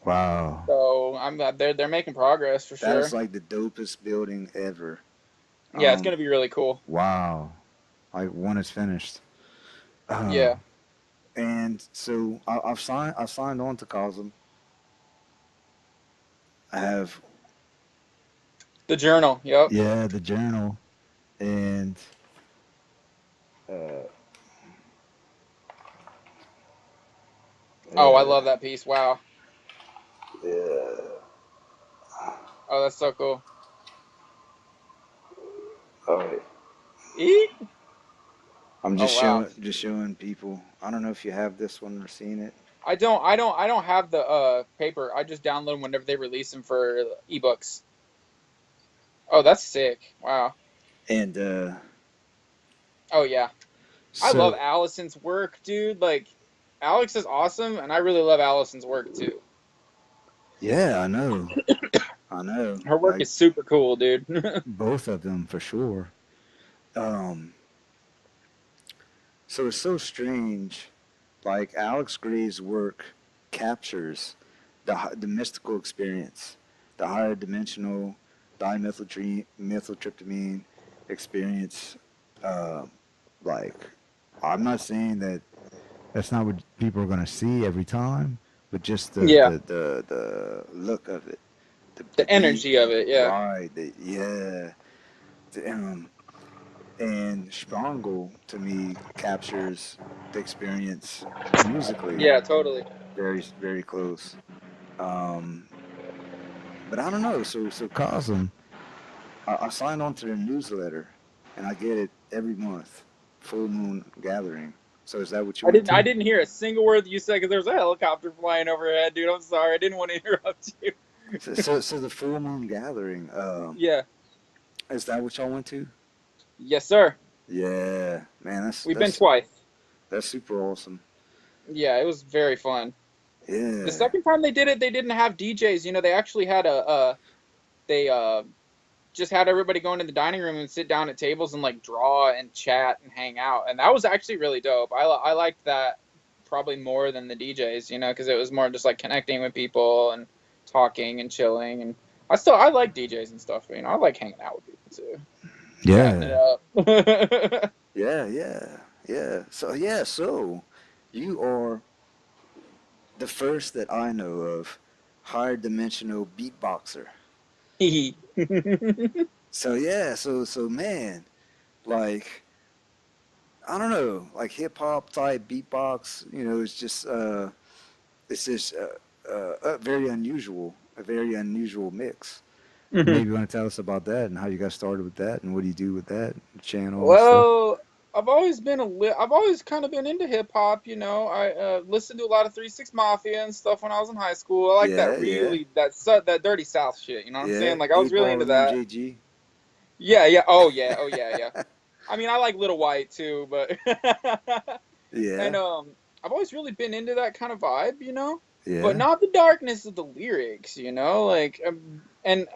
Wow.
So I'm glad they're making progress for sure.
That's like the dopest building ever.
Yeah, it's gonna be really cool.
Wow. Like when it's finished.
Yeah.
And so I've signed on to Cosm. I have
the journal. Yep.
Yeah, the journal, and
oh, I love that piece. Wow.
Yeah.
Oh, that's so cool.
All right.
Eek.
I'm just showing people. I don't know if you have this one or seen it.
I don't have the paper. I just download them whenever they release them for ebooks. Oh, that's sick. Wow.
And
oh yeah. I love Allison's work, dude. Like Alex is awesome, and I really love Allison's work too.
Yeah, I know. I know.
Her work is super cool, dude.
Both of them for sure. So it's so strange. Like Alex Gray's work captures the mystical experience, the higher dimensional dimethyltryptamine experience. Like, I'm not saying that that's not what people are going to see every time, but just the look of it,
the energy of it, yeah.
Right. And Sprongel, to me, captures the experience musically.
Yeah, totally.
Very, very close. But I don't know. So Cosm, I signed on to their newsletter, and I get it every month. Full Moon Gathering. So is that what you?
I didn't hear a single word that you said because there was a helicopter flying overhead, dude. I'm sorry. I didn't want to interrupt you.
So the Full Moon Gathering.
Yeah.
Is that what y'all went to?
Yes, sir.
Yeah, man.
We've been twice.
That's super awesome.
Yeah, it was very fun.
Yeah.
The second time they did it, they didn't have DJs. They actually had just had everybody go into the dining room and sit down at tables and like draw and chat and hang out, and that was actually really dope. I liked that probably more than the DJs, because it was more just like connecting with people and talking and chilling. And I like DJs and stuff. I like hanging out with people too.
Yeah. Yeah. So you are the first that I know of higher dimensional beatboxer. So yeah, so man, like I don't know, like hip hop type beatbox, it's just very unusual, a very unusual mix. Maybe you want to tell us about that and how you got started with that and what do you do with that channel and stuff.
Well, I've always kind of been into hip hop, you know. I listened to a lot of 3 6 Mafia and stuff when I was in high school. I like
Yeah,
that
yeah,
that dirty South shit, you know what I'm
yeah.
saying? Like I was
Eight
really
Ball
into
and
that.
MJG.
Yeah, yeah. Oh yeah, oh yeah, yeah. I mean, I like Little White too, but and
Yeah,
I've always really been into that kind of vibe, you know, but
yeah.
not the darkness of the lyrics, you know, like and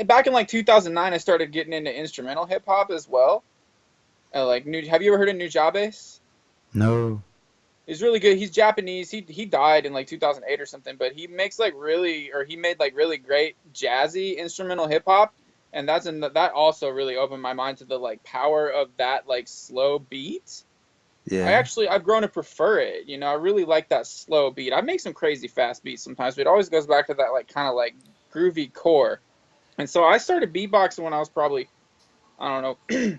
back in like 2009, I started getting into instrumental hip hop as well. Like new, have you ever heard of Nujabes?
No.
He's really good. He's Japanese. He died in like 2008 or something, but he made like really great jazzy instrumental hip hop, and that also really opened my mind to the like power of that like slow beat.
Yeah.
I've grown to prefer it. You know, I really like that slow beat. I make some crazy fast beats sometimes, but it always goes back to that like kind of like groovy core. And so I started beatboxing when I was probably, I don't know,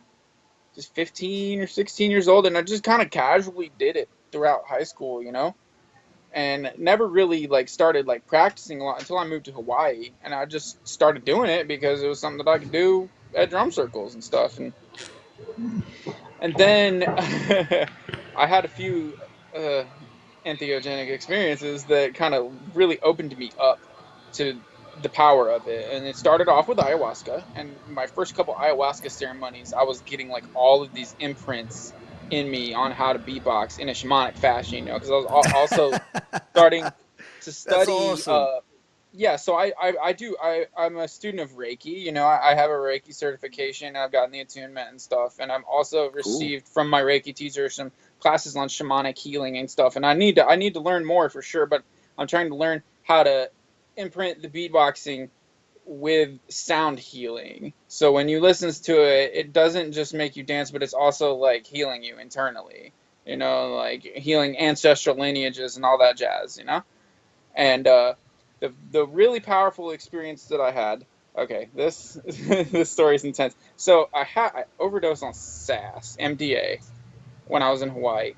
just 15 or 16 years old, and I just kind of casually did it throughout high school, you know, and never really like started like practicing a lot until I moved to Hawaii, and I just started doing it because it was something that I could do at drum circles and stuff, and then I had a few uh, entheogenic experiences that kind of really opened me up to the power of it. And it started off with ayahuasca. And my first couple ayahuasca ceremonies, I was getting like all of these imprints in me on how to beatbox in a shamanic fashion, you know, because I was also starting to
That's
study
awesome.
yeah, so I'm a student of Reiki. You know, I have a Reiki certification, and I've gotten the attunement and stuff, and I'm also
Cool.
received from my Reiki teacher some classes on shamanic healing and stuff. And I need to learn more for sure, but I'm trying to learn how to imprint the beatboxing with sound healing. So when you listen to it, it doesn't just make you dance, but it's also like healing you internally. You know, like healing ancestral lineages and all that jazz. You know, and the really powerful experience that I had. Okay, this this story is intense. So I overdosed on SAS MDA when I was in Hawaii.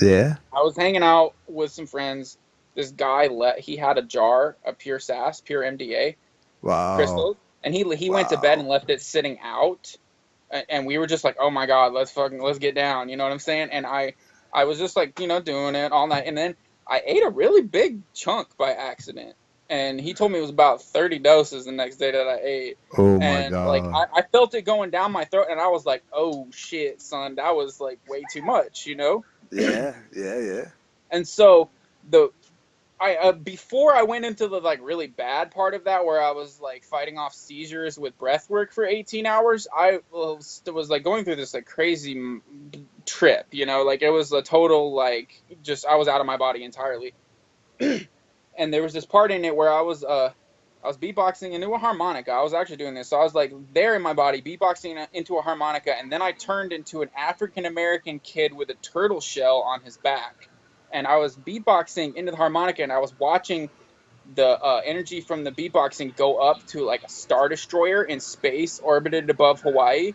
Yeah.
I was hanging out with some friends. This guy he had a jar of pure SAS, pure MDA
Wow.
crystals, and he went to bed
Wow.
and left it sitting out, and we were just like, oh my god, let's get down, you know what I'm saying? And I was just like, you know, doing it all night, and then I ate a really big chunk by accident, and he told me it was about 30 doses the next day that I ate.
Oh my
And like
God.
I felt it going down my throat, and I was like, "Oh shit, son, that was like way too much," you know.
Yeah, yeah, yeah.
And so the I before I went into the like really bad part of that, where I was like fighting off seizures with breath work for 18 hours, I was like going through this like crazy trip, you know, like it was a total like just I was out of my body entirely. And there was this part in it where I was beatboxing into a harmonica. I was actually doing this, so I was like there in my body beatboxing into a harmonica, and then I turned into an African American kid with a turtle shell on his back, and I was beatboxing into the harmonica, and I was watching the energy from the beatboxing go up to like a star destroyer in space orbited above Hawaii,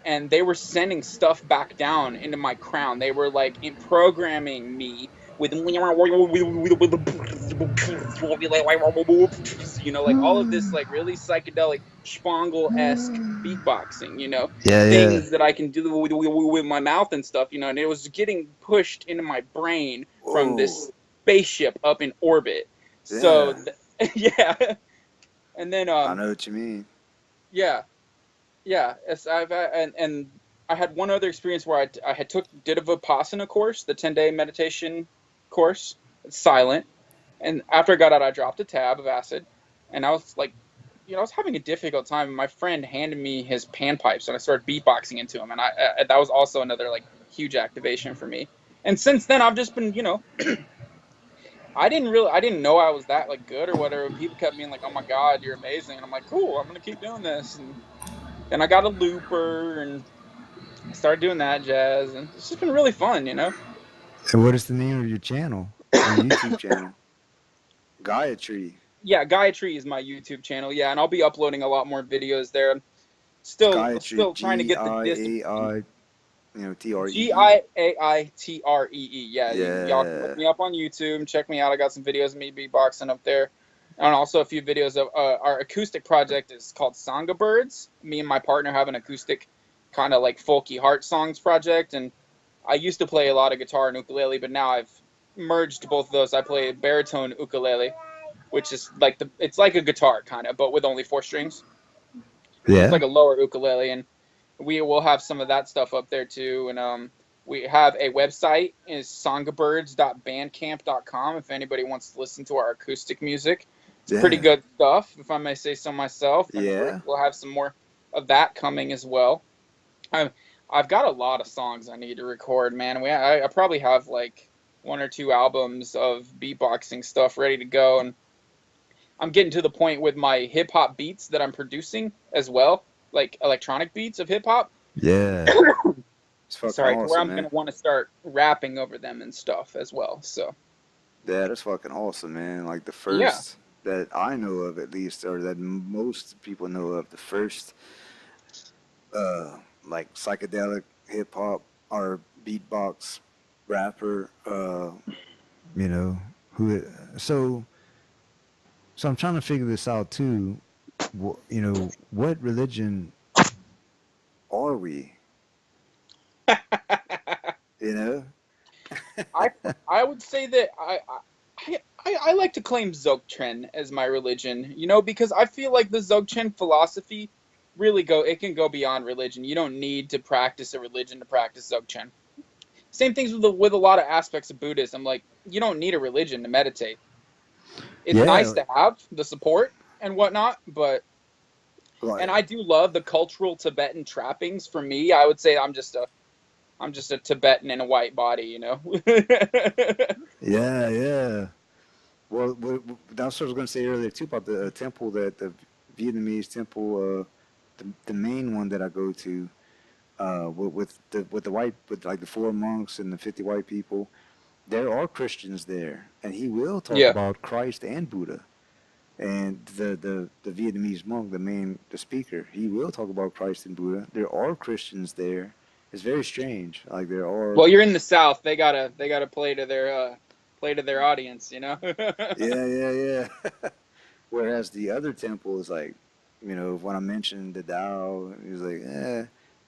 and they were sending stuff back down into my crown. They were like in programming me with you know, like all of this like really psychedelic spangle esque beatboxing, you know,
Yeah, yeah.
things that I can do with my mouth and stuff, you know, and it was getting pushed into my brain from
Whoa.
this spaceship up in orbit. So
Yeah.
yeah, and then
I know what you mean.
yeah, yeah, it's, and I had one other experience where I had did a Vipassana course, the 10-day meditation course. It's silent, and after I got out, I dropped a tab of acid, and I was like, you know, I was having a difficult time. And my friend handed me his panpipes, and I started beatboxing into them, and that was also another like huge activation for me. And since then, I've just been, you know, I didn't know I was that like good or whatever. People kept being like, "Oh my God, you're amazing," and I'm like, "Cool, I'm gonna keep doing this." And then I got a looper and I started doing that jazz, and it's just been really fun, you know.
And what is the name of your channel? Your YouTube channel, Gaia Tree.
Yeah, Gaia Tree is my YouTube channel. Yeah, and I'll be uploading a lot more videos there. I'm
It's Gaia Tree.
still trying to
G
get the
I A
discipline.
I. Tree.
Giaitree. Yeah, y'all can look
Yeah.
me up on YouTube and check me out. I got some videos of me beatboxing up there, and also a few videos of our acoustic project is called Sangha Birds. Me and my partner have an acoustic, kind of like folky heart songs project, and I used to play a lot of guitar and ukulele, but now I've merged both of those. I play baritone ukulele, which is like it's like a guitar kind of, but with only 4 strings. It's
Yeah.
like a lower ukulele, and we will have some of that stuff up there too. And we have a website is songabirds.bandcamp.com if anybody wants to listen to our acoustic music. It's pretty
Yeah.
good stuff, if I may say so myself, and
Yeah.
we'll have some more of that coming as well. I've I've got a lot of songs I need to record, man. I probably have like 1 or 2 albums of beatboxing stuff ready to go, and I'm getting to the point with my hip hop beats that I'm producing as well, like electronic beats of hip hop.
Yeah. It's fucking
Sorry, to where
awesome,
I'm
man.
gonna want to start rapping over them and stuff as well. So
Yeah, that's fucking awesome, man. Like the
yeah,
first that I know of, at least, or that most people know of, the first, uh, like psychedelic hip hop or beatbox rapper, you know, who. So, so I'm trying to figure this out too. What religion are we? You know?
I I would say that I like to claim Dzogchen as my religion, because I feel like the Dzogchen philosophy really it can go beyond religion. You don't need to practice a religion to practice Dzogchen. Same things with a lot of aspects of Buddhism. Like you don't need a religion to meditate. It's
Yeah,
nice to have the support and whatnot, but and
like
I do love the cultural Tibetan trappings. For me, I would say I'm just a Tibetan in a white body.
yeah, yeah. Well, that's what I was going to say earlier too about the temple that the Vietnamese temple, the main one that I go to, with the white with like the 4 monks and the 50 white people. There are Christians there, and he will talk
Yeah.
about Christ and Buddha. And the Vietnamese monk, the speaker, he will talk about Christ and Buddha. There are Christians there. It's very strange. Like there are.
Well, you're in the South. They gotta play to their audience.
Yeah, yeah, yeah. Whereas the other temple is like, when I mentioned the Tao, he was like,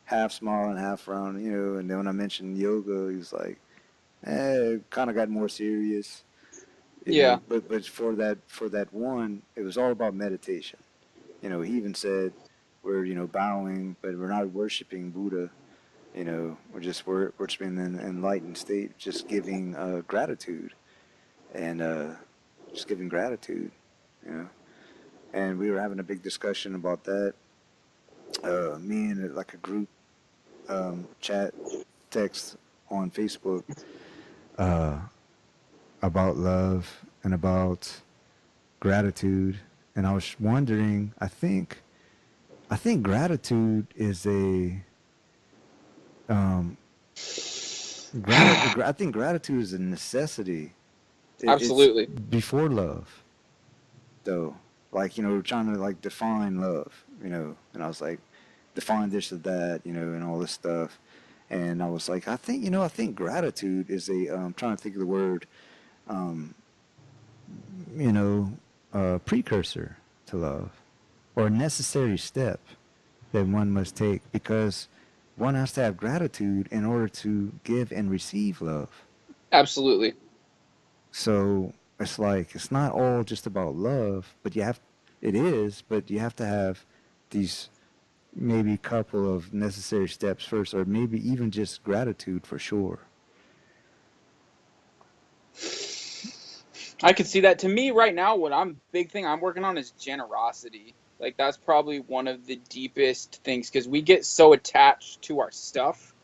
half smile and half round, And then when I mentioned yoga, he was like, kind of got more serious,
Yeah.
But for that one, it was all about meditation. He even said, we're bowing, but we're not worshiping Buddha. We're just worshiping an enlightened state, just giving gratitude and just giving gratitude. You know. And we were having a big discussion about that. Me and like a group chat text on Facebook uh, about love and about gratitude, and I was wondering. I think gratitude is a um, I think gratitude is a necessity. It's
Absolutely.
before love, though. Like trying to like define love. And I was like, define this or that, and all this stuff. And I was like, I think gratitude is trying to think of the word, um, you know, precursor to love, or a necessary step that one must take, because one has to have gratitude in order to give and receive love.
Absolutely.
So it's like it's not all just about love, but it is, but you have to have these maybe couple of necessary steps first, or maybe even just gratitude for sure.
I can see that. To me, right now, big thing I'm working on is generosity. Like that's probably one of the deepest things because we get so attached to our stuff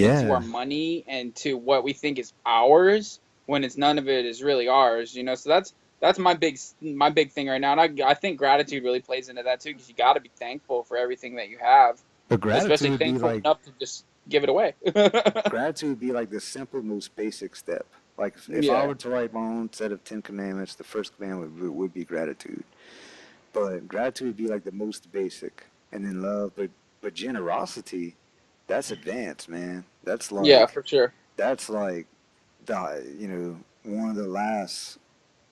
and to our
Yeah,
money and to what we think is ours when it's none of it is really ours. So that's my big thing right now, and I think gratitude really plays into that too because you got to be thankful for everything that you have,
but
especially thankful enough to just give it away.
gratitude would be like the simple, most basic step. Like if I
Yeah.
were to write my own set of 10 commandments, the first commandment would be gratitude. But gratitude would be like the most basic, and then love. But generosity, that's advanced, man.
Yeah, for sure.
That's like the one of the last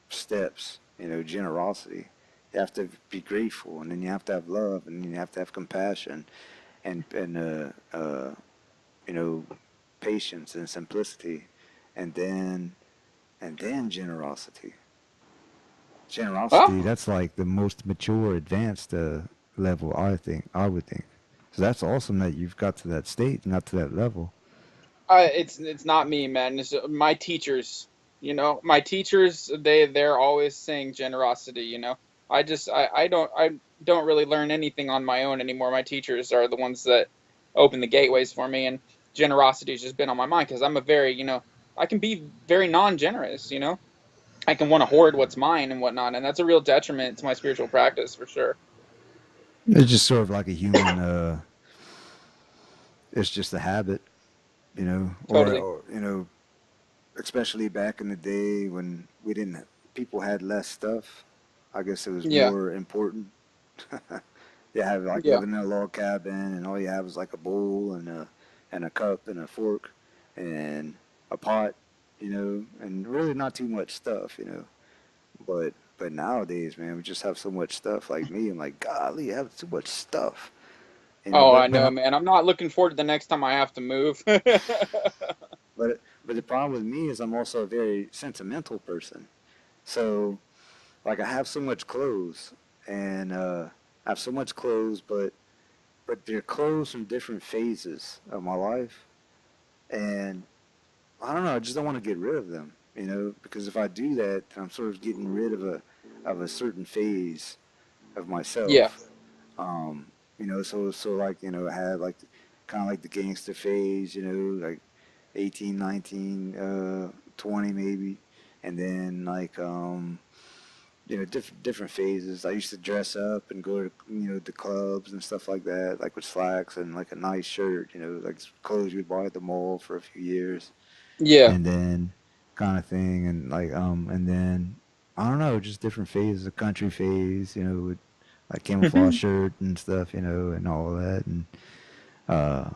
steps. Generosity. You have to be grateful, and then you have to have love, and then you have to have compassion, and you know patience and simplicity, and then generosity.
Well,
Generosity, that's like the most mature, advanced level. I would think. So that's awesome that you've got to that state, not to that level.
it's not me, man. It's my teachers. You know, my teachers. They're always saying generosity. You know, I don't really learn anything on my own anymore. My teachers are the ones that open the gateways for me, and generosity has just been on my mind because I'm a very, I can be very non-generous. You know, I can want to hoard what's mine and whatnot, and that's a real detriment to my spiritual practice for sure.
It's just sort of like a human. It's just a habit,
Totally.
or especially back in the day when we didn't. People had less stuff. I guess it was
Yeah.
more important. You have like
Yeah.
living in a log cabin, and all you have is like a bowl and a cup and a fork and a pot, and really not too much stuff, But nowadays, man, we just have so much stuff. Like me, I'm like, golly, I have too much stuff,
Oh, I
But
know, man. I'm not looking forward to the next time I have to move.
but the problem with me is I'm also a very sentimental person. So like I have so much clothes, and I have so much clothes, but they're clothes from different phases of my life, and I don't know. I just don't want to get rid of them, because if I do that, then I'm sort of getting rid of a certain phase of
Yeah.
myself. Um, so like I had like kind of like the gangster phase, like 18, 19, 20 maybe, and then like different phases. I used to dress up and go to the clubs and stuff like that, like with slacks and like a nice shirt, like clothes you'd buy at the mall for a few years,
Yeah.
and then kind of thing, and like and then I don't know, just different phases. A country phase, with like camouflage shirt and stuff, and all of that, and uh,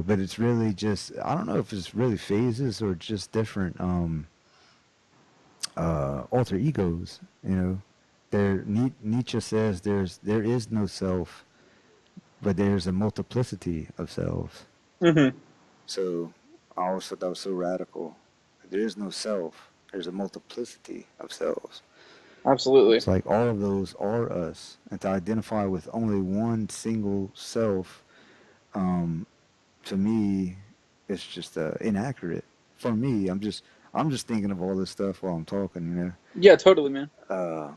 but it's really just I don't know if it's really phases or just different alter egos. Nietzsche says there is no self, but there's a multiplicity of selves.
Hmm.
So I always thought that was so radical. There is no self. There's a multiplicity of selves.
Absolutely.
It's like all of those are us, and to identify with only one single self, um, to me, it's just inaccurate. For me, I'm just thinking of all this stuff while I'm talking.
Yeah, totally, man.
Uh,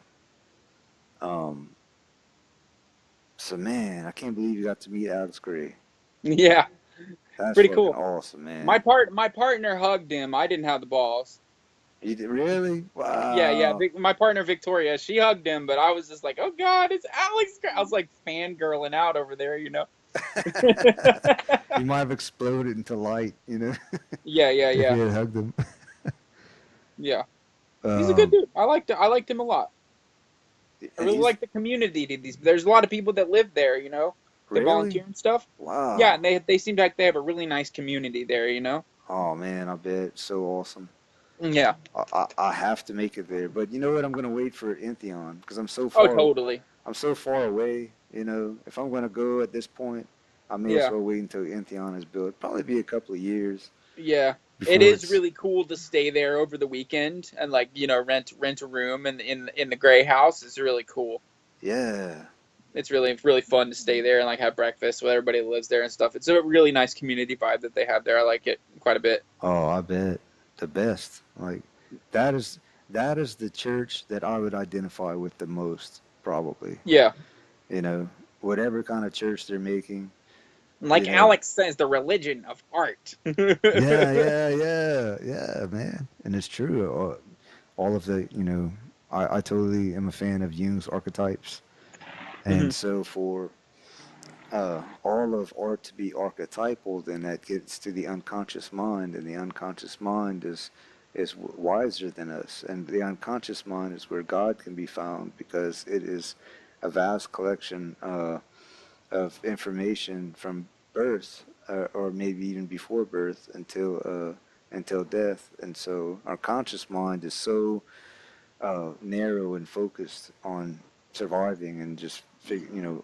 um, so man, I can't believe you got to meet Alex Gray.
Yeah,
That's
pretty
fucking
cool.
awesome,
My
man.
part, my partner hugged him. I didn't have the balls.
You did really?
Yeah, yeah.
Wow.
My partner Victoria, she hugged him, but I was just like, "Oh God, it's Alex!" I was like fangirling out over there, you know.
You might have exploded into light,
Yeah, yeah,
if
yeah,
you had hugged him.
yeah. He's a good
Um,
dude. I liked him a lot. I really
he's
like the community. There's a lot of people that live there, you know, that
really?
volunteer and stuff. Yeah,
Wow.
and they seem like they have a really nice community there, you know.
Oh man, I bet. So awesome.
Yeah.
I have to make it there. But you know what? I'm gonna wait for Entheon because
Oh, totally.
I'm so far away. If I'm gonna go at this point, I may as
Yeah.
well wait until Entheon is built. Probably be a couple of years
Yeah. It
before
is
it's.
really cool to stay there over the weekend and like, rent a room in the gray house is really cool.
Yeah.
It's really fun to stay there and like have breakfast with everybody that lives there and stuff. It's a really nice community vibe that they have there. I like it quite a bit.
Oh, I bet the best. Like that is that is the church that I would identify with the most, probably.
Yeah.
You know, whatever kind of church they're making. You
Like
know.
Alex says, the religion of art.
Yeah, yeah, yeah, yeah, man. And it's true. All of the, I totally am a fan of Jung's archetypes. And
Mhm.
so for all of art to be archetypal, then that gets to the unconscious mind, and the unconscious mind is is wiser than us, and the unconscious mind is where God can be found because it is a vast collection of information from birth, or maybe even before birth until death. And so our conscious mind is so narrow and focused on surviving and just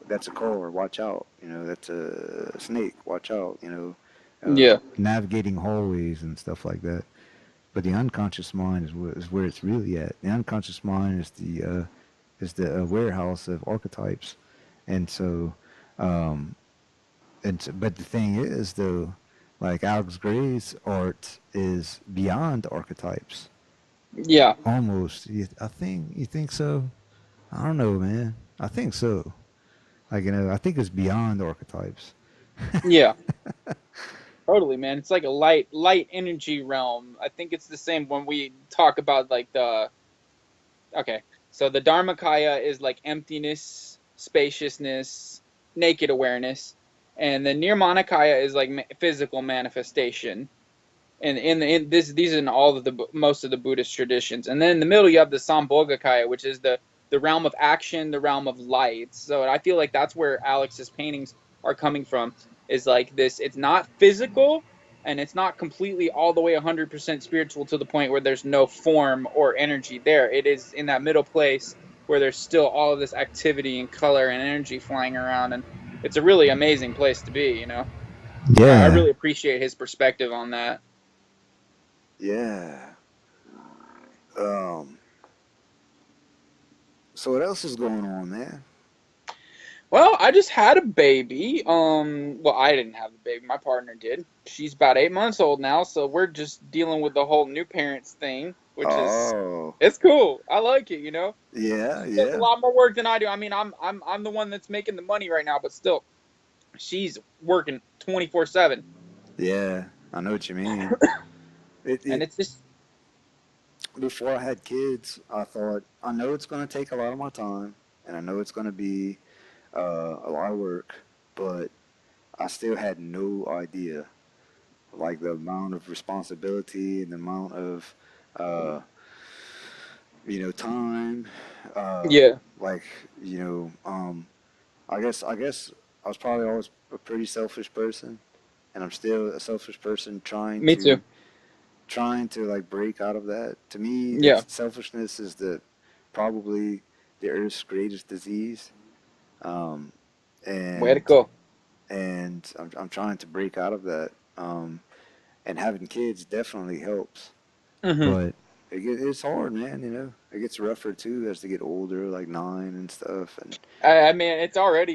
that's a car, watch out. That's a snake, watch out.
Yeah.
Navigating hallways and stuff like that. But the unconscious mind is where it's really at. The unconscious mind is the warehouse of archetypes, and so um, but the thing is though, like Alex Gray's art is beyond archetypes.
Yeah.
Almost. You think so? I don't know, man. I think so. Like I think it's beyond archetypes.
Yeah. Totally, man. It's like a light energy realm. I think it's the same when we talk about like the okay. So the Dharmakaya is like emptiness, spaciousness, naked awareness, and the Nirmanakaya is like physical manifestation. And in this, these are in all of the most of the Buddhist traditions. And then in the middle, you have the Sambhogakaya, which is the realm of action, the realm of light. So I feel like that's where Alex's paintings are coming from. Is like this. It's not physical, and it's not completely all the way 100% spiritual to the point where there's no form or energy there. It is in that middle place where there's still all of this activity and color and energy flying around, and it's a really amazing place to be. I
Yeah,
really appreciate his perspective on that.
yeah. Um. So what else is going on, man?
Well, I just had a baby. Well, I didn't have the baby. My partner did. She's about 8 months old now, so we're just dealing with the whole new parents thing, which is
Oh,
it's cool. I like it.
yeah,
She does a
yeah,
lot more work than I do. I mean, I'm the one that's making the money right now, but still, she's working 24/7,
yeah. I know what you mean. It,
and
it
it's just
Before I had kids, I thought I know it's going to take a lot of my time, and I know it's going to be a lot of work, but I still had no idea like the amount of responsibility and the amount of uh, time. Uh,
yeah.
like you know, I guess I was probably always a pretty selfish person, and I'm still a selfish person
Me too.
trying to like break out of that. To me,
Yeah.
that's selfishness is the probably the Earth's greatest disease, um,
Way to
and
go.
I'm trying to break out of that. And having kids definitely helps,
Hmm.
but it's hard, man. It gets rougher too as they get older, like 9 and stuff. And
I mean,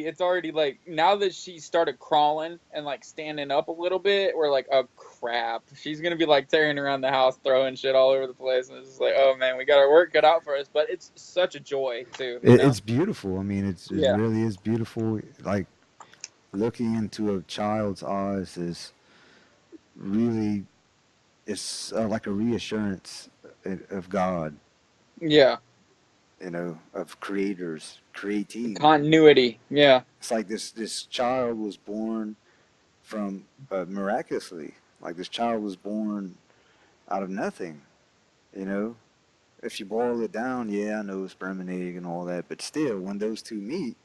it's already like now that she started crawling and like standing up a little bit, we're like, oh crap, she's gonna be like tearing around the house, throwing shit all over the place, and it's just like, oh man, we got our work cut out for us. But it's such a joy too,
it's beautiful. I mean, it
Yeah,
really is beautiful. Like looking into a child's eyes is really it's like a reassurance of God,
yeah,
of creators creating.
continuity. Yeah,
It's like this child was born from miraculously. Like this child was born out of nothing. You know, if you boil it down, yeah, I know sperm and egg and all that, but still, when those two meet,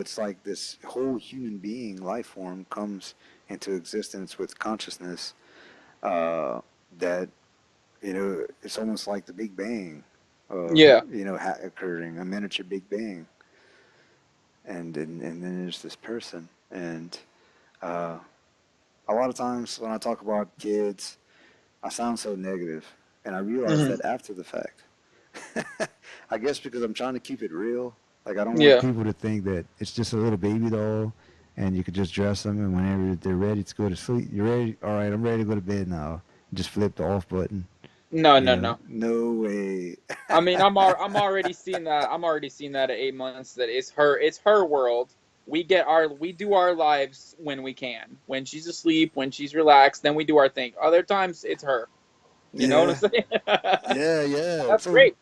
it's like this whole human being life form comes into existence with consciousness. That it's almost like the Big Bang,
yeah.
occurring, a miniature Big Bang, and then there's this person, and uh, a lot of times when I talk about kids, I sound so negative, and I realize
Hmm.
that after the fact. I guess because I'm trying to keep it real. Like I don't want
Yeah.
people to think that it's just a little baby doll, and you could just dress them, and whenever they're ready to go to sleep, you're ready. All right, I'm ready to go to bed now. Just flip the off button.
No, no, no.
No way.
I mean, I'm already seeing that. I'm already seeing that at 8 months. That it's her world. We do our lives when we can. When she's asleep, when she's relaxed, then we do our thing. Other times it's her. You know what I'm
Yeah,
saying?
yeah, yeah.
That's
So
great.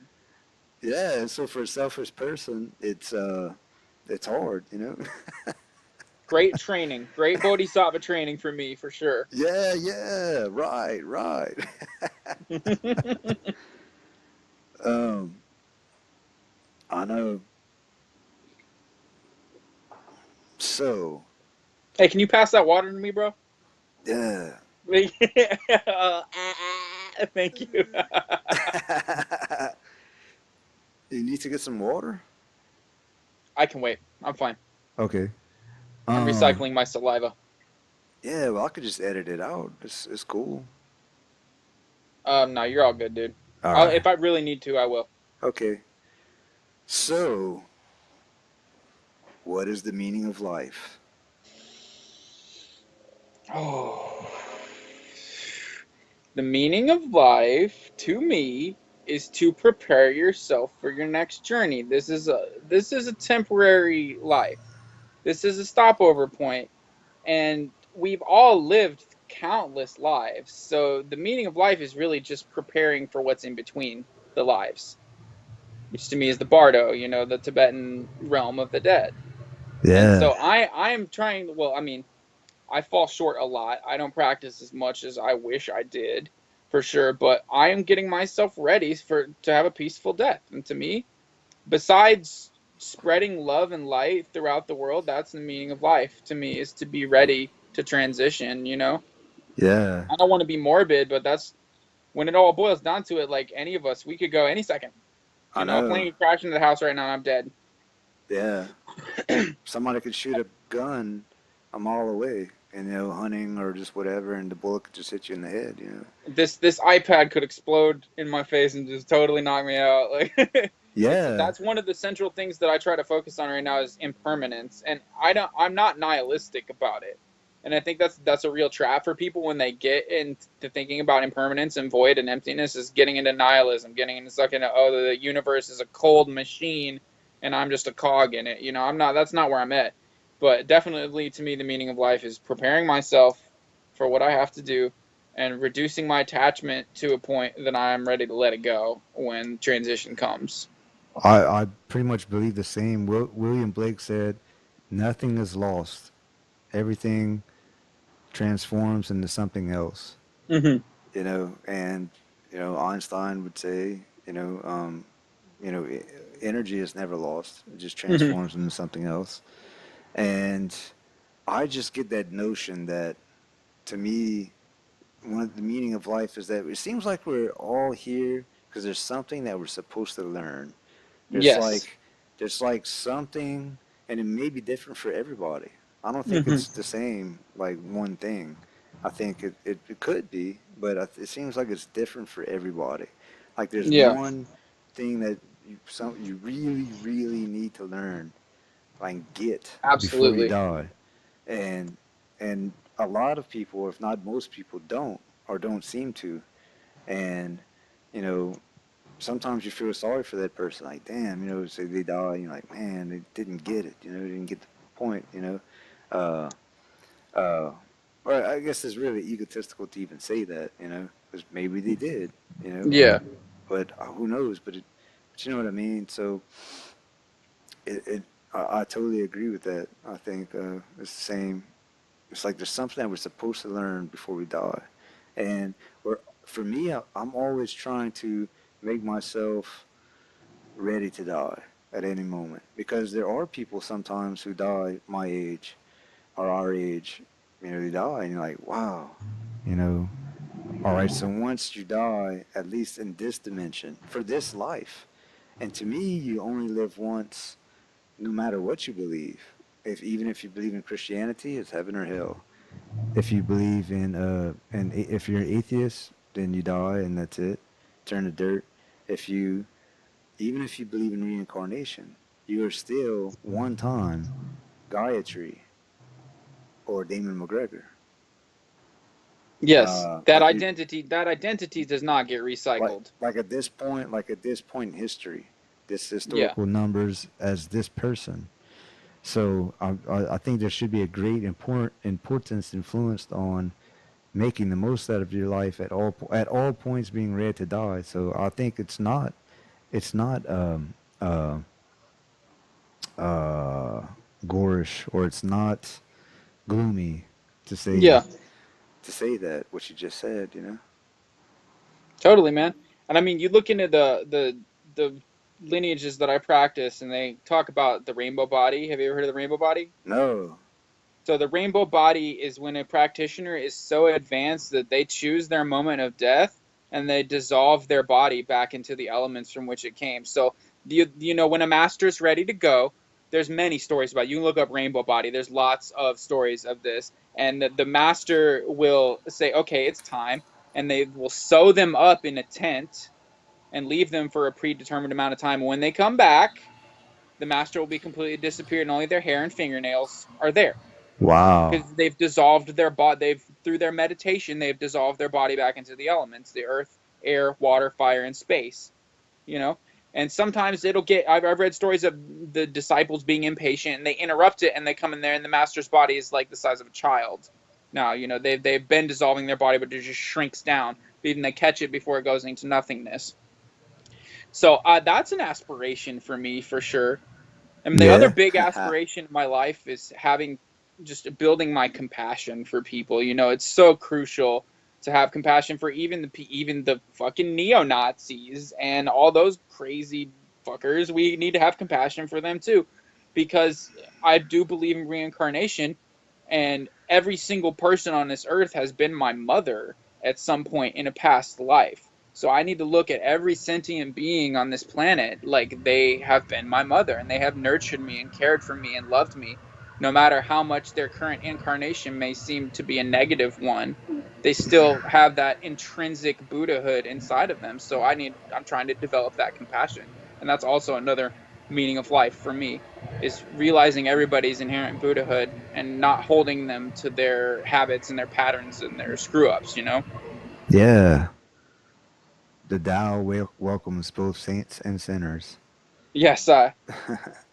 yeah, so for a selfish person, it's hard,
Great training. Great bodhisattva training for me for sure.
Yeah, yeah, right, right. um, I know. So,
Hey, can you pass that water to me, bro?
yeah.
Thank you.
You need to get some water?
I can wait. I'm fine.
Okay.
I'm recycling my saliva.
Yeah, well, I could just edit it out. It's cool.
No, you're all good, dude.
All right.
If I really need to, I will.
Okay. So, what is the meaning of life?
Oh. The meaning of life, to me, is to prepare yourself for your next journey. This is a temporary life. This is a stopover point, and we've all lived countless lives. So the meaning of life is really just preparing for what's in between the lives, which to me is the bardo, the Tibetan realm of the dead. And
Yeah.
so I'm trying. Well, I mean, I fall short a lot. I don't practice as much as I wish I did, for sure. But I am getting myself ready to have a peaceful death. And to me, besides spreading love and light throughout the world, that's the meaning of life. To me, is to be ready to transition.
Yeah.
I don't want to be morbid, but that's when it all boils down to it. Like any of us, we could go any second.
I
A
know.
plane could crash into the house right now, and I'm dead.
Yeah. Somebody could shoot a gun a mile away and, hunting or just whatever, and the bullet could just hit you in the head.
This iPad could explode in my face and just totally knock me out. Like
Yeah.
that's one of the central things that I try to focus on right now is impermanence, and I'm not nihilistic about it. And I think that's a real trap for people when they get into thinking about impermanence and void and emptiness is getting into nihilism, getting into stuck into the universe is a cold machine and I'm just a cog in it. I'm not that's not where I'm at. But definitely to me the meaning of life is preparing myself for what I have to do and reducing my attachment to a point that I'm ready to let it go when transition comes.
I pretty much believe the same. William Blake said, "Nothing is lost. Everything transforms into something else."
Mm-hmm.
And Einstein would say, you know, e- energy is never lost. It just
Mm-hmm.
transforms into something else. And I just get that notion that, to me, one of the meaning of life is that it seems like we're all here because there's something that we're supposed to learn. There's
Yes.
like there's like something, and it may be different for everybody. I don't think
Mm-hmm.
it's the same like one thing. I think it could be, but it seems like it's different for everybody. Like there's
Yeah.
one thing that you really really need to learn, like get before you
Absolutely.
die, and and a lot of people, if not most people, don't or don't seem to, and you know sometimes you feel sorry for that person. Like, damn, say they die, you're like, man, they didn't get it. They didn't get the point. Uh, uh, or I guess it's really egotistical to even say that, because maybe they did, you know.
Yeah.
But who knows? But you know what I mean. So I totally agree with that. I think it's the same. It's like there's something that we're supposed to learn before we die, and for me, I'm always trying to make myself ready to die at any moment because there are people sometimes who die my age or our age. They die, and you're like, wow. You know, all right. So once you die, at least in this dimension, for this life, and to me, you only live once, no matter what you believe. Even if you believe in Christianity, it's heaven or hell. If you believe and if you're an atheist, then you die and that's it, turn to dirt. If you Even if you believe in reincarnation, you are still one time Gaia or Damon McGregor.
Yes. That
Like you,
identity does not get
like
recycled.
like at this point in history, this
Yeah.
historical numbers as this person. So I think there should be a great importance influenced on making the most out of your life at all points, being ready to die. So I think it's not uh, uh, gorish, or it's not gloomy to say
Yeah.
to say that what you just said.
Totally, man. And I mean, you look into the lineages that I practice, and they talk about the rainbow body. Have you ever heard of the rainbow body?
No.
So the rainbow body is when a practitioner is so advanced that they choose their moment of death and they dissolve their body back into the elements from which it came. So you know when a master is ready to go, there's many stories about it. You can look up rainbow body. There's lots of stories of this, and the master will say, "Okay, it's time," and they will sew them up in a tent and leave them for a predetermined amount of time. When they come back, the master will be completely disappeared, and only their hair and fingernails are there
Wow.
because they've dissolved their body. They've through their meditation, they've dissolved their body back into the elements: the earth, air, water, fire, and space. You know, and sometimes it'll get. I've read stories of the disciples being impatient and they interrupt it and they come in there and the master's body is like the size of a child. Now, you know, they've been dissolving their body, but it just shrinks down. Even they catch it before it goes into nothingness. So that's an aspiration for me for sure. And the other
Yeah.
big aspiration in my life is having just building my compassion for people. You know, it's so crucial to have compassion for even the fucking neo Nazis and all those crazy fuckers. We need to have compassion for them too, because I do believe in reincarnation, and every single person on this earth has been my mother at some point in a past life. So I need to look at every sentient being on this planet like they have been my mother and they have nurtured me and cared for me and loved me. No matter how much their current incarnation may seem to be a negative one, they still have that intrinsic Buddhahood inside of them. So I'm trying to develop that compassion. And that's also another meaning of life for me, is realizing everybody's inherent Buddhahood and not holding them to their habits and their patterns and their screw ups, you know?
Yeah. The Tao welcomes both saints and sinners.
Yes,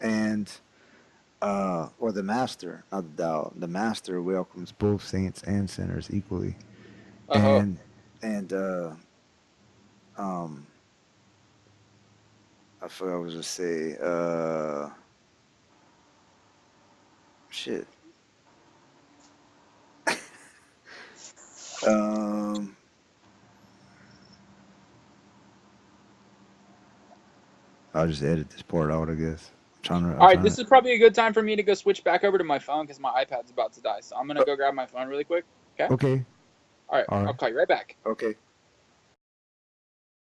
And or the master, not the Tao. The master welcomes both saints and sinners equally.
uh,
And and um I forgot what I was gonna say. Shit. Um I'll just edit this part out, I guess.
all
I'm
right,
trying
this
to
is probably a good time for me to go switch back over to my phone because my iPad's about to die. So I'm going to go grab my phone really quick. Okay?
okay.
All right,
All
I'll
right.
call you right back.
Okay.